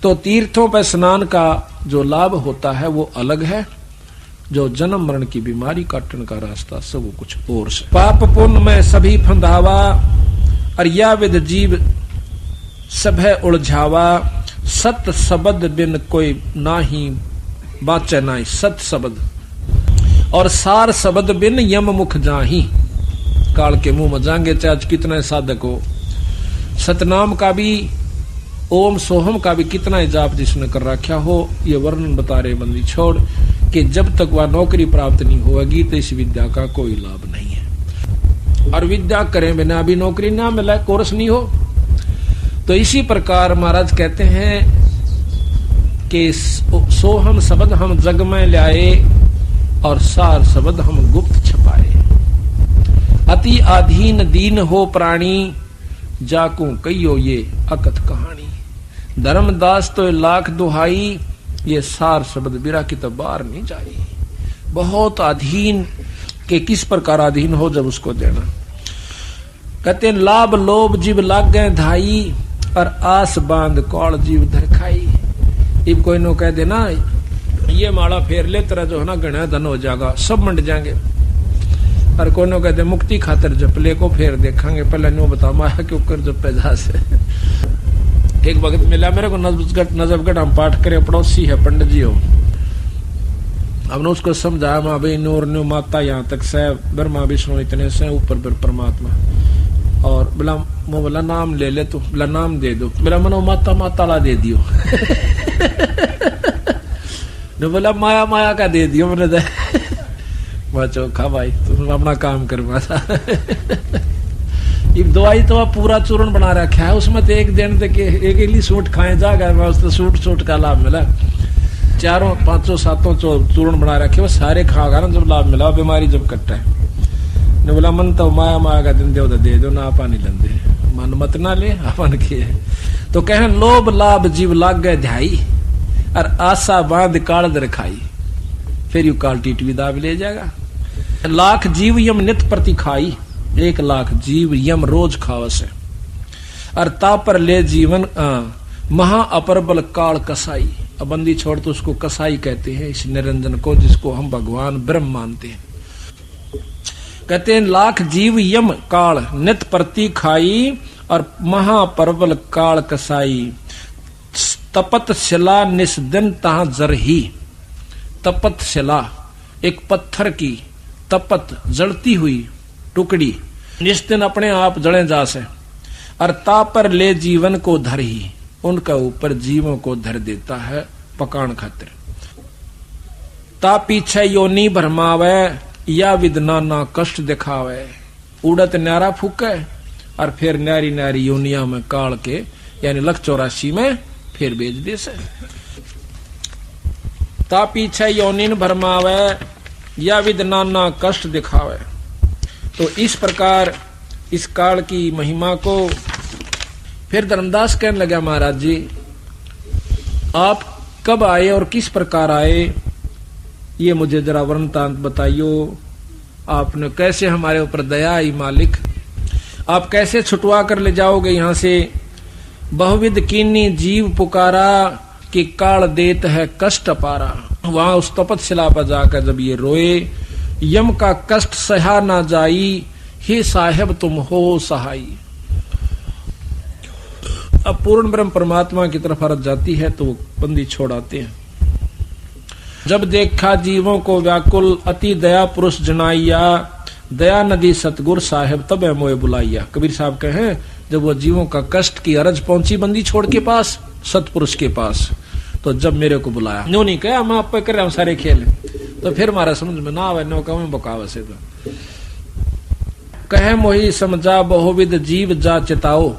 तो तीर्थों पर स्नान का जो लाभ होता है वो अलग है, जो जन्म मरण की बीमारी काटने का रास्ता सब वो कुछ और से। पाप पुण्य में सभी फंदावा, और या विद जीव सब है उलझावा। सत शब्द बिन कोई नाही बाचे नाही, सत शब्द और सार शब्द बिन यम मुख जाही। काल के मुंह में जाएंगे चाहे कितने साधक हो। सतनाम का भी, ओम सोहम का भी कितना जाप जिसने कर रखा हो, ये वर्णन बता रहे बंदी छोड़ कि जब तक वह नौकरी प्राप्त नहीं होगी तो इस विद्या का कोई लाभ नहीं है। और विद्या करें बिना भी नौकरी ना मिले, कोर्स नहीं हो। तो इसी प्रकार महाराज कहते हैं कि सोहम शब्द हम जग में लाए, और सार शब्द हम गुप्त छपाए। अति आधीन दीन हो प्राणी, जाकू कहियो ये अकथ कहानी। धर्मदास तो लाख दुहाई, ये सार शब्द बिरा की तो बाहर नहीं जाई। बहुत अधीन के किस प्रकार अधीन हो जब उसको देना। कहते लाभ लोभ जीव लाग गए धाई, और आस बांध कौड़ जीव धरखाई। इब कोई नो कह देना ये माला फेर ले, तेरा जो है ना गणा धन हो जाएगा, सब मंड जाएंगे। और कोई नो कहते मुक्ति खातर जपले को फेर देखेंगे, पहले नो बता माया क्यों कर जपे जा से। एक वक्त मिला मेरे को नजफगढ़, हम पाठ करे, पड़ोसी है पंडित जी हो। हमने उसको समझाया माँ भाई नूर न्यू माता यहाँ तक से, ब्रह्मा विष्णु इतने से, ऊपर परमात्मा। और बोला नाम ले ले तू, बोला नाम दे दो, बोला मनो माता माताला दे दियो। ने बोला माया माया का दे दियो मैंने। चौखा भाई तुम अपना काम कर। दवाई तो पूरा चूर्ण बना रखा है, उसमें तो एक दिन तक एक ही सूट खाए जाएगा, उसको सूट का लाभ मिला। 4 5 7 चूर्ण बना रखे, वो सारे खागा ना जब लाभ मिला, बीमारी जब कट्टा है। ने बोला मन तो माया माया का दिन दे दो ना, आपा नहीं लंदे, मन मत ना ले अपन के। तो कहे लोभ लाभ जीव लाग गए ध्याई, और आशा बांध काल दर खाई। फिर यू काल टीटवी दाब ले जाएगा। लाख जीव यम नित प्रति खाई, 1 लाख जीव यम रोज खावस है। और तापर ले जीवन महा अपरबल काल कसाई। अब बंदी छोड़ तो उसको कसाई कहते हैं, इस निरंजन को जिसको हम भगवान ब्रह्म मानते हैं। कहते हैं लाख जीव यम काल नित प्रति खाई, और महापरबल काल कसाई। तपत शिला निस्दिन तहा जरही। तपत शिला एक पत्थर की तपत जलती हुई टुकड़ी, निस्दिन अपने आप जले जा से। और तापर ले जीवन को धर ही, उनका ऊपर जीवों को धर देता है पकान खातिर। ता पीछे योनी भरमावे, या विदना ना कष्ट दिखावे। उड़त न्यारा फूके, और फिर न्यारी न्यारी योनिया में काल के यानी 184 में फिर बेच दे से। ता पीछे योनिन भरमावे, या विदना ना कष्ट दिखावे। तो इस प्रकार इस काल की महिमा को फिर धर्मदास कहने लगा, महाराज जी आप कब आए और किस प्रकार आए, ये मुझे जरा वृत्तांत बताइयो। आपने कैसे हमारे ऊपर दया आई मालिक, आप कैसे छुटवा कर ले जाओगे यहाँ से। बहुविध कीनी जीव पुकारा, कि काल देत है कष्ट पारा। वहां उस तपतशिला पर जाकर जब ये रोए, यम का कष्ट सहा ना जाई, हे साहेब तुम हो सहाई। अब पूर्ण ब्रह्म परमात्मा की तरफ हरत जाती है तो वो बंदी छोड़ाते हैं। जब देखा जीवों को व्याकुल अति दया पुरुष जनाइया, दया नदी सतगुर साहेब तब मोए बुलाइया। कबीर साहब कहे जब वो जीवों का कष्ट की अरज पहुंची बंदी छोड़ के पास, सतपुरुष के पास, तो जब मेरे को बुलाया, नो नहीं कहा मैं आप पे कर रहा हूं सारे खेल, तो फिर हमारा समझ में ना आवे, नो कहूं बकाव से। तो कहे मोही समझा बहुविध जीव जा चिताओ,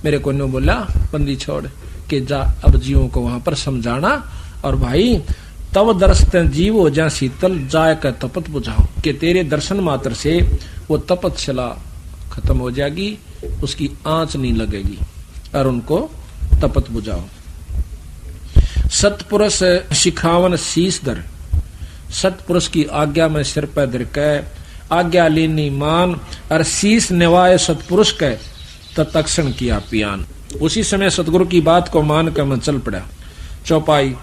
मेरे को नो बोला बंदी छोड़ के जा अब जीवों को वहां पर समझाना, और भाई तब दर्शते जीव हो जा शीतल जाय का तपत बुझाओ, कि तेरे दर्शन मात्र से वो तपतशिला खत्म हो जाएगी, उसकी आंच नहीं लगेगी, और उनको तपत बुझाओ। सतपुरुष शिखावन शीस दर, सतपुरुष की आज्ञा में सिर पर धर के आज्ञा लेनी मान, और शीस निवाए सतपुरुष के तत्क्षण किया पियान। उसी समय सतगुरु की बात को मान कर मैं चल पड़ा। चौपाई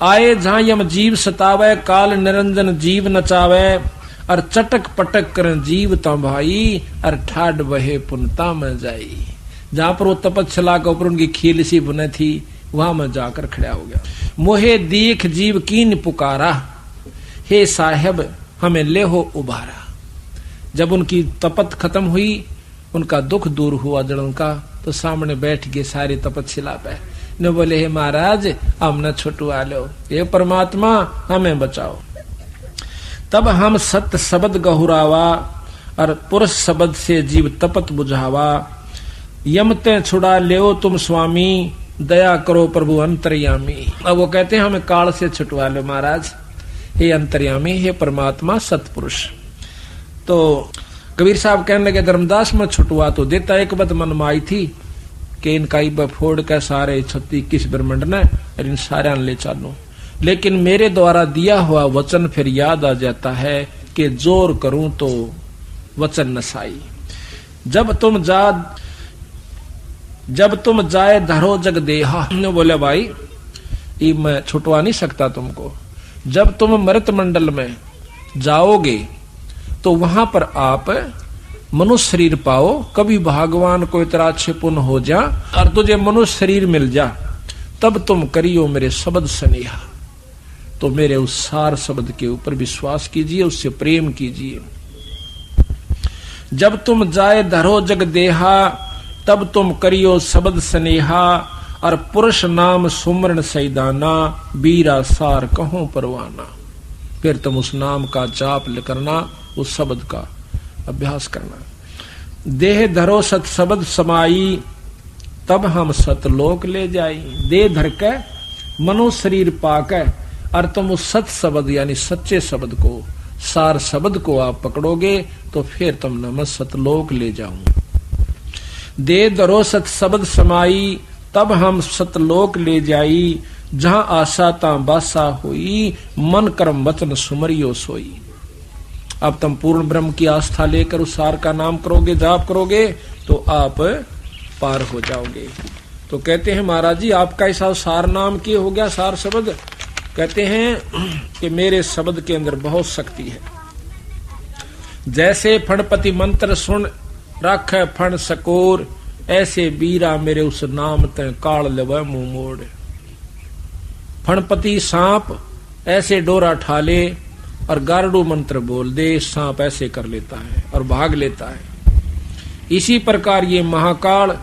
आए जहां यम जीव सतावे, काल निरंजन जीव नचावे, और चटक पटक कर जीव तम भाई, और ठाड बहे पुनता में जाई। जहां पर वो तपस्या के ऊपर उनकी खील सी बुने थी, वहां मैं जाकर खड़ा हो गया। मोहे देख जीव कीन पुकारा, हे साहेब हमें ले हो उबारा। जब उनकी तपत खत्म हुई, उनका दुख दूर हुआ जड़ों का, तो सामने बैठ गए सारे तपस्या पे, ने बोले हे महाराज हमने छुटवा लो, ये परमात्मा हमें बचाओ। तब हम सत्य शब्द गहुरावा, और पुरुष शब्द से जीव तपत बुझावा। यमते छुड़ा ले तुम स्वामी, दया करो प्रभु अंतर्यामी। अब वो कहते हैं हमें काल से छुटवा लो महाराज, हे अंतर्यामी, हे परमात्मा सतपुरुष। तो कबीर साहब कहने लगे धर्मदास में छुटवा तो देता, एक बात मन में आई थी कि इनका इब फोड़ के सारे 36 ब्रह्मंड ने इन सारे ले चालू, लेकिन मेरे द्वारा दिया हुआ वचन फिर याद आ जाता है कि जोर करूं तो वचन नसाई। जब तुम जाए धरो जग देहा, बोले भाई ये मैं छुटवा नहीं सकता तुमको। जब तुम मृत मंडल में जाओगे तो वहां पर आप मनुष्य शरीर पाओ, कभी भगवान को इतना अच्छे पुण्य हो जा और तुझे मनुष्य शरीर मिल जा, तब तुम करियो मेरे शब्द स्नेहा। तो मेरे उस सार शब्द के ऊपर विश्वास कीजिए, उससे प्रेम कीजिए। जब तुम जाए धरो जग देहा, तब तुम करियो शब्द स्नेहा, और पुरुष नाम सुमरण सैदाना, बीरा सार कहो परवाना। फिर तुम उस नाम का जाप करना, उस शब्द का अभ्यास करना। देह धरो सत शब्द समाई, तब हम सतलोक ले जाई। देह धर के मनुष्य शरीर पाके, और तुम उस सत शब्द यानी सच्चे शब्द को, सार शब्द को आप पकड़ोगे, तो फिर तुम न सतलोक ले जाऊं। देह धरो सत शब्द समाई, तब हम सतलोक ले जाई। जहां आशा ता बासा हुई, मन कर्म वचन सुमरियो सोई। अब तुम पूर्ण ब्रह्म की आस्था लेकर उस सार का नाम करोगे, जाप करोगे, तो आप पार हो जाओगे। तो कहते हैं महाराज जी आपका ऐसा सार नाम के हो गया, सार शब्द। कहते हैं कि मेरे शब्द के अंदर बहुत शक्ति है। जैसे फणपति मंत्र सुन रख फण सकोर, ऐसे बीरा मेरे उस नाम ते काल लेवे मुंह मोड़। फणपति सांप ऐसे डोरा ठाले और गारडू मंत्र बोल दे, सांप ऐसे कर लेता है और भाग लेता है। इसी प्रकार ये महाकाल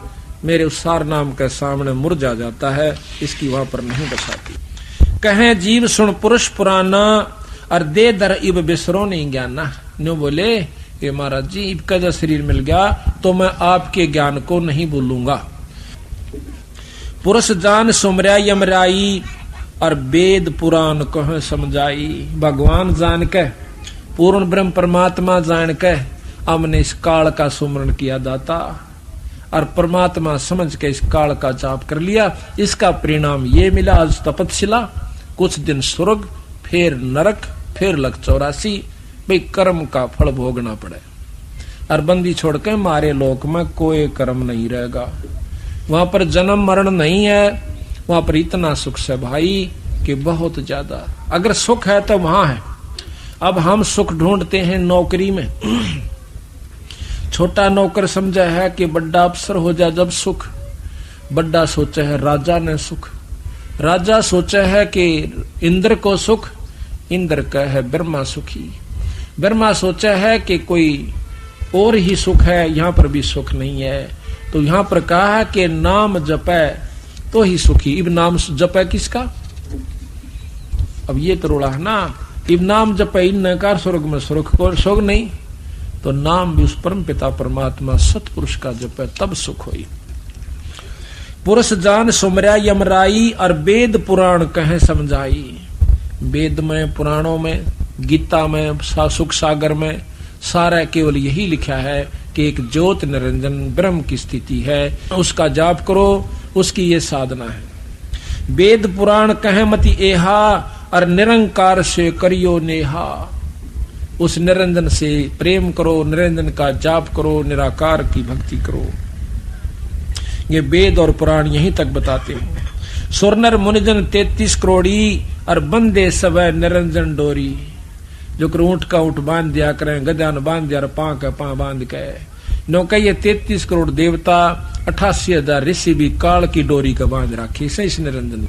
मेरे उस सार नाम के सामने मुरझा जाता है, इसकी वहां पर नहीं बसाती। कहें जीव सुन पुरुष पुराना, और दे दर इब बिसरो नहीं ज्ञाना। न्यू बोले कि महाराज जी इब का शरीर मिल गया तो मैं आपके ज्ञान को नहीं भूलूंगा। पुरुष जान सुमरा यमराई, और वेद पुराण कह समझाई। भगवान जान के, पूर्ण ब्रह्म परमात्मा जान के हमने इस काल का सुमरण किया दाता, और परमात्मा समझ के इस काल का जाप कर लिया। इसका परिणाम ये मिला, आज तपस्या, कुछ दिन स्वर्ग, फिर नरक, फिर लख 84। भाई कर्म का फल भोगना पड़े। और बंदी छोड़ के मारे लोक में कोई कर्म नहीं रहेगा, वहां पर जन्म मरण नहीं है। वहां पर इतना सुख है भाई कि बहुत ज्यादा। अगर सुख है तो वहां है। अब हम सुख ढूंढते हैं नौकरी में। छोटा नौकर समझा है कि बड़ा अफसर हो जाए जब सुख, बड़ा सोचा है राजा ने सुख। राजा सोचा है कि इंद्र को सुख, इंद्र कह ब्रह्मा सुखी। ब्रह्मा सोचा है कि कोई और ही सुख है, यहाँ पर भी सुख नहीं है, तो यहाँ पर कहा कि नाम जपे तो ही सुखी। इब नाम जपे किसका? अब ये तो रोड़ा है ना, इब नाम जपे इन नकार स्वर्ग में सुख को सुख नहीं, तो नाम भी उस परम पिता परमात्मा सतपुरुष का जपे तब सुख होई। पुरुष जान सुमरा यमराई और वेद पुराण कहे समझाई। वेद में, पुराणों में, गीता में, सुख सागर में सारा केवल यही लिखा है कि एक ज्योत निरंजन ब्रह्म की स्थिति है, उसका जाप करो, उसकी ये साधना है। वेद पुराण कहे मति एहा और निरंकार से करियो नेहा। उस निरंजन से प्रेम करो, निरंजन का जाप करो, निराकार की भक्ति करो। ये वेद और पुराण यहीं तक बताते हैं। सुरनर मुनिजन 33 करोड़ी और बंदे सब निरंजन डोरी। जो ऊंट का ऊंट बांध दिया करें, गधा न बांध दिया, पां का पां बांध के नो कहिए 33 करोड़ देवता, 88,000 ऋषि भी काल की डोरी का बांध राखी से इस निरंजन।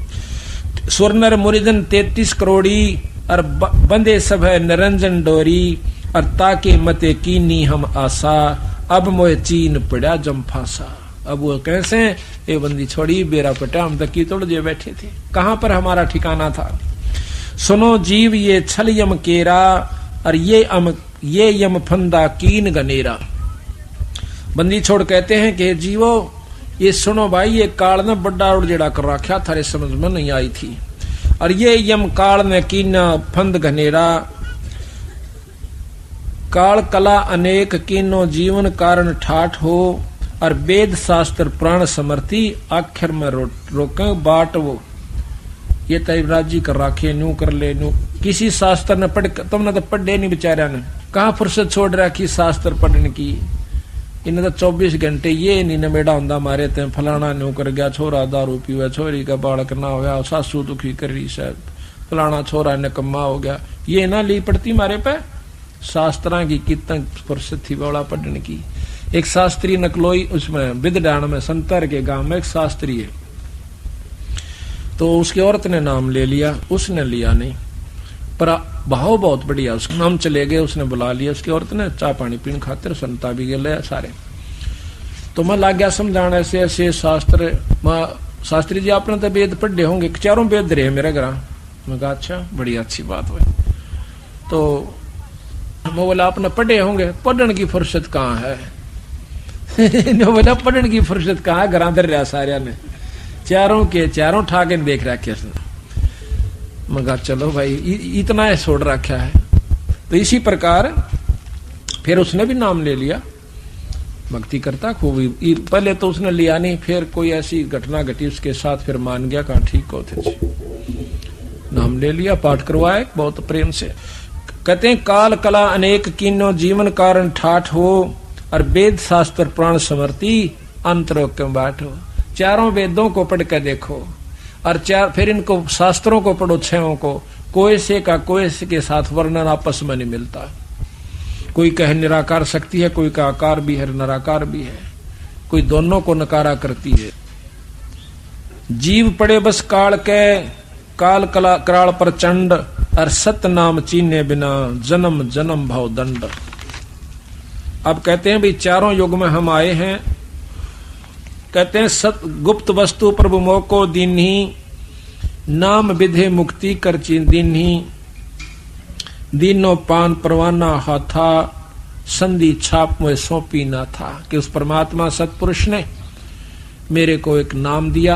सुरनर मुनिजन 33 करोड़ी और बंदे सब है निरंजन डोरी। और ताके मते कीनी हम आशा, अब मोह चीन पड़ा जम फांसा। अब वो कैसे ये बंदी छोड़ी बेरा पटा, हम तक की तोड़ दिए बैठे थे, कहां पर हमारा ठिकाना था। सुनो जीव ये छल यम केरा और ये यम फंदा कीन गनेरा। बंदी छोड़ कहते हैं कि जीवो ये सुनो भाई, ये काल ने बड़ा उड़जेड़ा कर रखा थारे समझ में नहीं आई थी। और ये यम काल ने कीना फंद घनेरा। काल कला अनेक कीनो जीवन कारण ठाठ हो। और वेद शास्त्र प्राण समर्थी आखिर में रोके बाट वो। ये तैवराजी कर राखे न्यू कर ले न्यू। किसी शास्त्र ने पढ़, तुमने तो पढ़े नहीं बेचारा ने, कहा फुर्सत छोड़ रखी शास्त्र पढ़ने की। इन्हें तो 24 घंटे ये नहीं नमेड़ा होंदा मारे थे, फलाना न्यू कर गया, छोरा दारू पीवा, छोरी का बालक ना हो गया, सासू दुखी कर रही शायद, फलाना छोरा निकम्मा हो गया, ये ना ली पड़ती मारे पे। शास्त्रा की कितना फुर्सत थी बड़ा पढ़ने की। एक शास्त्री नकलोई, उसमें बिदडाण में संतर के गांव में एक शास्त्री है, तो उसकी औरत ने नाम ले लिया, उसने लिया नहीं, पर भाव बहुत बढ़िया, उसका नाम चले गए, उसने बुला लिया, उसकी औरत ने चाय पानी पीने खातिर संता भी गए सारे। तो मैं लाग गया समझाना ऐसे ऐसे शास्त्र। शास्त्री जी आपने तो वेद पढ़े होंगे, चारों वेद रहे मेरे घर। मैं कहा अच्छा, बड़ी अच्छी बात हुई। तो मैं बोला आपने पढ़े होंगे, पढ़ने की फुर्सत कहाँ है। बोला पढ़ने की फुर्सत कहाँ है, घर दर रहा सारे ने, चारों के चारों ठाके देख रखे। मगा चलो भाई इतना छोड़ रखा है। तो इसी प्रकार फिर उसने भी नाम ले लिया, भक्ति करता खूब। पहले तो उसने लिया नहीं, फिर कोई ऐसी घटना घटी उसके साथ, फिर मान गया, कहा ठीक होते, नाम ले लिया, पाठ करवाए बहुत प्रेम से। कहते हैं काल कला अनेक कीनो जीवन कारण ठाठ हो। और वेद शास्त्र प्राण समर्थी अंतरों के बाटो। चारों वेदों को पढ़ कर देखो और फिर इनको शास्त्रों को पढ़ो, छहों को। कोई से का कोई से के साथ वर्णन आपस में नहीं मिलता। कोई कहे निराकार शक्ति है, कोई का आकार भी है, निराकार भी है, कोई दोनों को नकारा करती है। जीव पड़े बस काल के, काल कला कराल प्रचंड। और सत्य नाम चीने बिना जन्म जन्म भाव दंड। अब कहते हैं भाई चारों युग में हम आए हैं। कहते हैं सत गुप्त वस्तु प्रभु मोको दीन्ही, नाम विधे मुक्ति कर दीन्ही। दीनो पान परवाना हाथा, संधि छाप में सौंपी ना था। कि उस परमात्मा सतपुरुष ने मेरे को एक नाम दिया,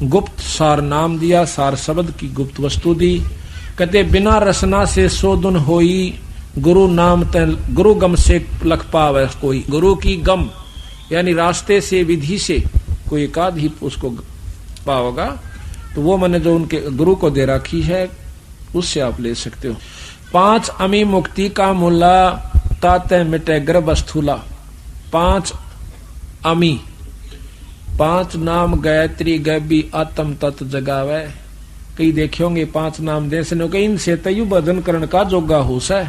गुप्त सार नाम दिया, सार शब्द की गुप्त वस्तु दी। कहते बिना रसना से सोधुन होई, गुरु नाम तन गुरु गम से लख पावे कोई। गुरु की गम यानी रास्ते से, विधि से कोई एकाध ही उसको पाओगा, तो वो मैंने जो उनके गुरु को दे रखी है उससे आप ले सकते हो। 5 अमी मुक्ति का मुल्ला, ताते मिटे गर्भ स्थूला। 5 अमी, 5 नाम गायत्री गैबी आत्म तत्व जगावे। कई देखे होंगे 5 नाम दे से इनसे तयु भजन करने का जोगा हो सा।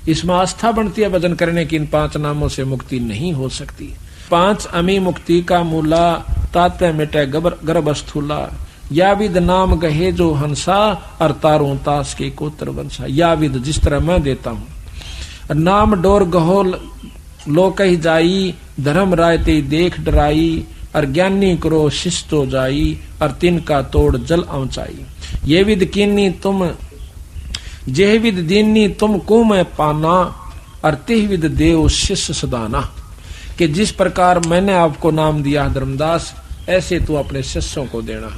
इसमें आस्था बनती है भजन करने की, इन 5 नामों से मुक्ति नहीं हो सकती। 5 अमी मुक्ति का मूला, ताते मिटे गर्भ स्थूला। या विद नाम गहे जो हंसा, और तारों तास के कोत्र बंसा। या विद जिस तरह मैं देता हूं, नाम डोर गहो लो कही जाई, धर्म राय ते देख डराई, और ज्ञानी करो शिष्टो जाई, और तिनका तोड़ जल ऊंचाई। ये विद कीनी तुम जेह विद दीनी तुम को मैं पाना, और तेह विद देव शिष्य सदाना। कि जिस प्रकार मैंने आपको नाम दिया धर्मदास, ऐसे तू अपने शिष्यों को देना।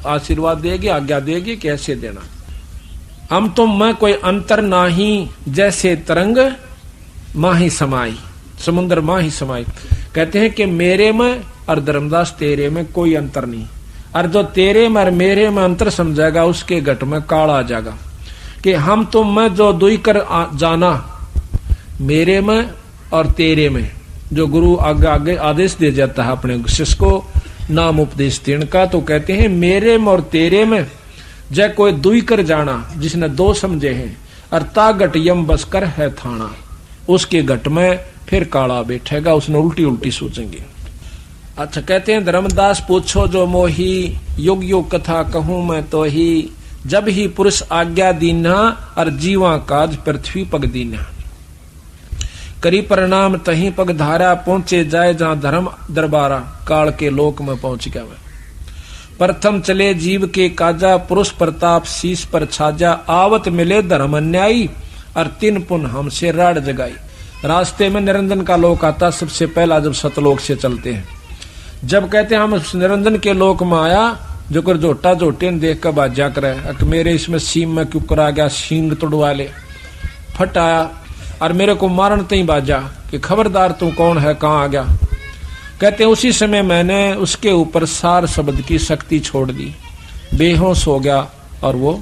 आशीर्वाद देगी, आज्ञा देगी कि ऐसे देना। हम तुम मैं कोई अंतर नाही, जैसे तरंग माही समाई, समुद्र माही समाई। कहते हैं कि मेरे में और धर्मदास तेरे में कोई अंतर नहीं, और जो तेरे में और मेरे में अंतर समझेगा उसके घट में काला आ जाएगा। कि हम तुम में जो दुई कर जाना, मेरे में और तेरे में, जो गुरु आगे आगे आदेश दे जाता है अपने शिष्य को नाम उपदेश देने का, तो कहते हैं मेरे में और तेरे में जय कोई दुई कर जाना, जिसने दो समझे हैं, और ता गट यम बस कर है थाना, उसके घट में फिर काला बैठेगा, उसने उल्टी उल्टी सोचेंगे। अच्छा, कहते हैं धर्मदास पूछो जो मोही, युग युग कथा कहूं मैं तो ही, जब ही पुरुष आज्ञा दीना, और जीवा काज पृथ्वी पग दीना। करी परिणाम तही पग धारा, पहुंचे जाए जहां धर्म दरबारा, काल के लोक में पहुंच गया मैं। प्रथम चले जीव के काजा, पुरुष प्रताप शीश पर छाजा, आवत मिले धर्म अन्यायी, और तीन पुन हमसे राड जगाई। रास्ते में निरंजन का लोक आता सबसे पहला, जब सतलोक से चलते हैं। जब कहते हैं हम निरंजन के लोक में आया, जो कर जोटा जोटे देख कर बाजा करे, मेरे इसमें सीम में क्यों करा गया, सींग तोड़वा ले, फट आया और मेरे को मारन तई बाजा कि खबरदार तू कौन है, कहाँ आ गया। कहते उसी समय मैंने उसके ऊपर सार शब्द की शक्ति छोड़ दी, बेहोश हो गया, और वो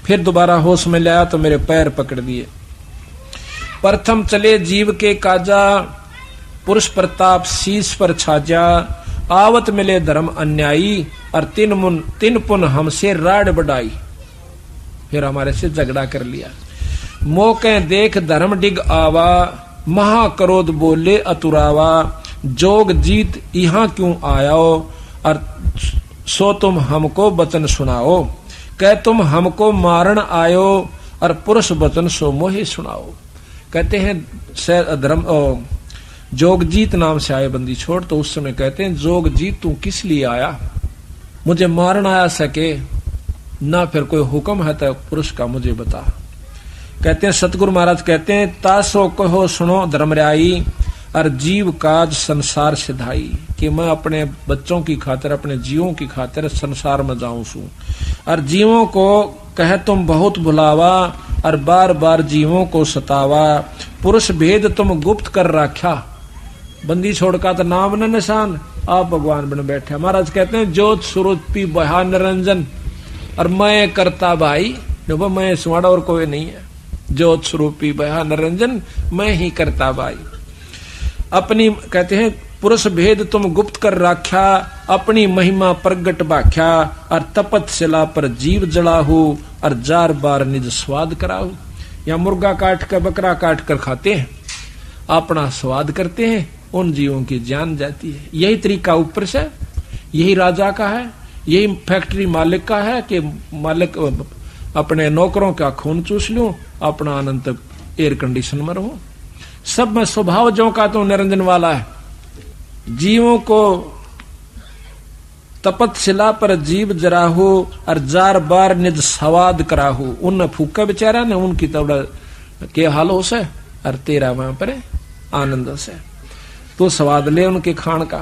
फिर दोबारा होश में लाया तो मेरे पैर पकड़ दिए। प्रथम चले जीव के काजा, पुरुष प्रताप शीश पर छाजा, आवत मिले धर्म अन्यायी, और तीन पुन हमसे राड बढ़ाई, फिर हमारे से झगड़ा कर लिया। मौके देख धर्म डिग आवा, महाक्रोध बोले अतुरावा, जोग जीत यहाँ क्यों आयाओ, और सो तुम हमको वचन सुनाओ। कह तुम हमको मारन आयो, और पुरुष वचन सो मोहि सुनाओ। कहते हैं धर्म जोगजीत नाम से आए बंदी छोड़, तो उस समय कहते हैं जोगजीत तू किस लिए आया, मुझे मारन आया सके ना, फिर कोई हुक्म है तो पुरुष का मुझे बता। कहते हैं सतगुरु महाराज कहते हैं तासो कहो सुनो धर्मराई, और जीव काज संसार सिधाई। कि मैं अपने बच्चों की खातिर, अपने जीवों की खातिर संसार में जाऊं सू, और जीवों को कहे तुम बहुत भुलावा, और बार बार जीवों को सतावा। पुरुष भेद तुम गुप्त कर रखा, बंदी छोड़का तो नाम न निशान, आप भगवान बन बैठे। महाराज कहते हैं ज्योत स्वरूपी बहा निरंजन, और मैं करता भाई, मैं सुवाड़ा और कोई नहीं है। ज्योत स्वरूपी बहा निरंजन, मैं ही करता भाई। अपनी कहते हैं पुरुष भेद तुम गुप्त कर रखा, अपनी महिमा प्रगट बाख्या, और तपत शिला पर जीव जड़ाहू, और जार बार निज स्वाद कराहू। या मुर्गा काट कर बकरा काट कर खाते हैं, अपना स्वाद करते हैं, उन जीवों की जान जाती है। यही तरीका ऊपर से, यही राजा का है, यही फैक्ट्री मालिक का है कि मालिक अपने नौकरों का खून चूस लूं, अपना अनंत एयर कंडीशन में रहूं। सब में स्वभाव जो का तो निरंजन वाला है। जीवों को तपत शिला पर जीव जराहू, और जार बार निज स्वाद कराहू। उन फूका बेचारा ने उनकी तबड़ा के हाल हो से, और तेरा वहां पर आनंद से तो स्वाद ले उनके खान का।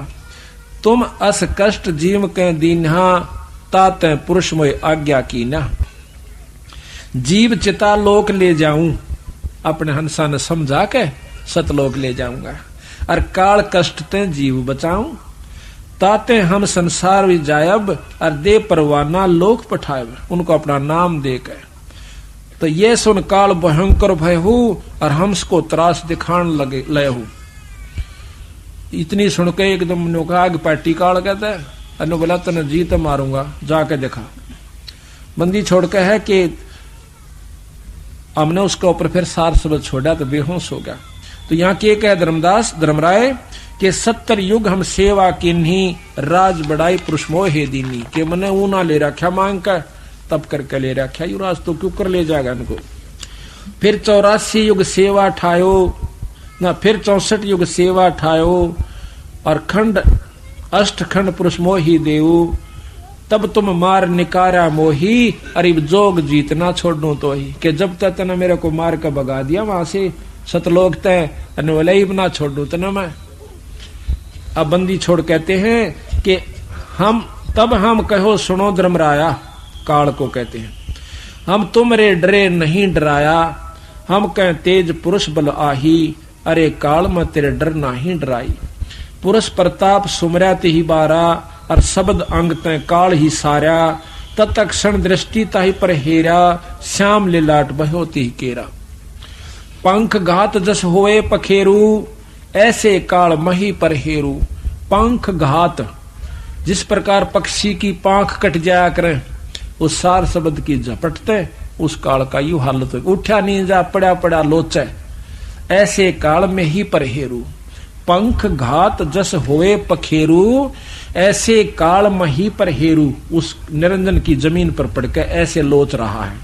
तुम अस कष्ट जीव के दीन्हा, ताते पुरुष मोय आज्ञा की ना। जीव चिता लोक ले जाऊं, अपने हंसा ने समझा के सतलोक ले जाऊंगा, और काल कष्ट ते जीव बचाऊं। ताते हम संसार भी जायब, और दे परवाना लोक पठायब। उनको अपना नाम दे के, तो ये सुन काल भयंकर भय हु, और हमको त्रास दिखान लगे लयहू। इतनी सुन के एकदम ने कहा कि पार्टी काल कहता है, अनु बोला तने जीत मारूंगा, जाके देखा। बंदी छोड़ के है कि हमने उसके ऊपर फिर सार शब्द छोड़ा तो बेहोश हो गया। तो यहाँ के कहे धर्मदास धर्मराय कि 70 युग हम सेवा किन्हीं, राज बढ़ाई पुरुष मोहे दीनी। के मने ऊना ले रखा मांग कर, तब करके ले रखा युवराज तो क्यों कर ले जाएगा इनको। फिर 84 युग सेवा ठायो ना, फिर 64 युग सेवा ठायो, और खंड अष्ट खंड पुरुष मोही देव। तब तुम मार निकारा मोही, अरे जोग जीतना छोड़ू तो ही। कि जब तक तना मेरे को मार कर भगा दिया वहां से सतलोक तय वलई ना छोड़ू तना मैं। अब बंदी छोड़ कहते हैं कि हम कहो सुनो धर्मराया, काल को कहते हैं, हम तुमरे डरे नहीं डराया, हम कह तेज पुरुष बल आही, अरे काल में तेरे डर नहीं डराई। पुरुष प्रताप सुमरा ते ही बारा, और शब्द अंग तय काल ही सारा, तत्क्षण दृष्टि ताही पर हेरा, श्याम लिलाट बहोती ही केरा। पंख घात जस होए पखेरू, ऐसे काल मही पर हेरू। पंख घात, जिस प्रकार पक्षी की पांख कट जाया करे, उस सार शब्द की झपटते उस काल का यू हालत हो। उठा नहीं जा पड़ा पड़ा लोचे, ऐसे काल में ही पर हेरू। पंख घात जस होए पखेरू, ऐसे काल मही पर हेरू। उस निरंजन की जमीन पर पड़कर ऐसे लोच रहा है।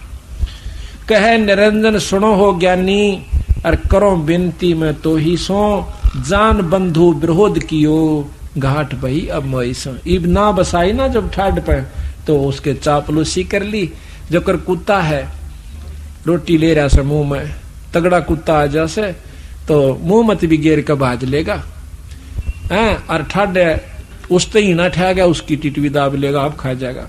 कहे निरंजन सुनो हो ज्ञानी, और करो बिनती में तो ही सो, जान बंधु विरोध कियो, घाट बही अब मोइसो। इब ना बसाई ना जब ठाड पे, तो उसके चापलूसी कर ली। जो कर कुत्ता है रोटी ले रहा से मुंह में, तगड़ा कुत्ता आ जैसे तो मुंह मत भी गेर का भाज लेगा, और ठाडे उस ही ना ठा गया, उसकी टिटवी दाब लेगा, अब खा जाएगा।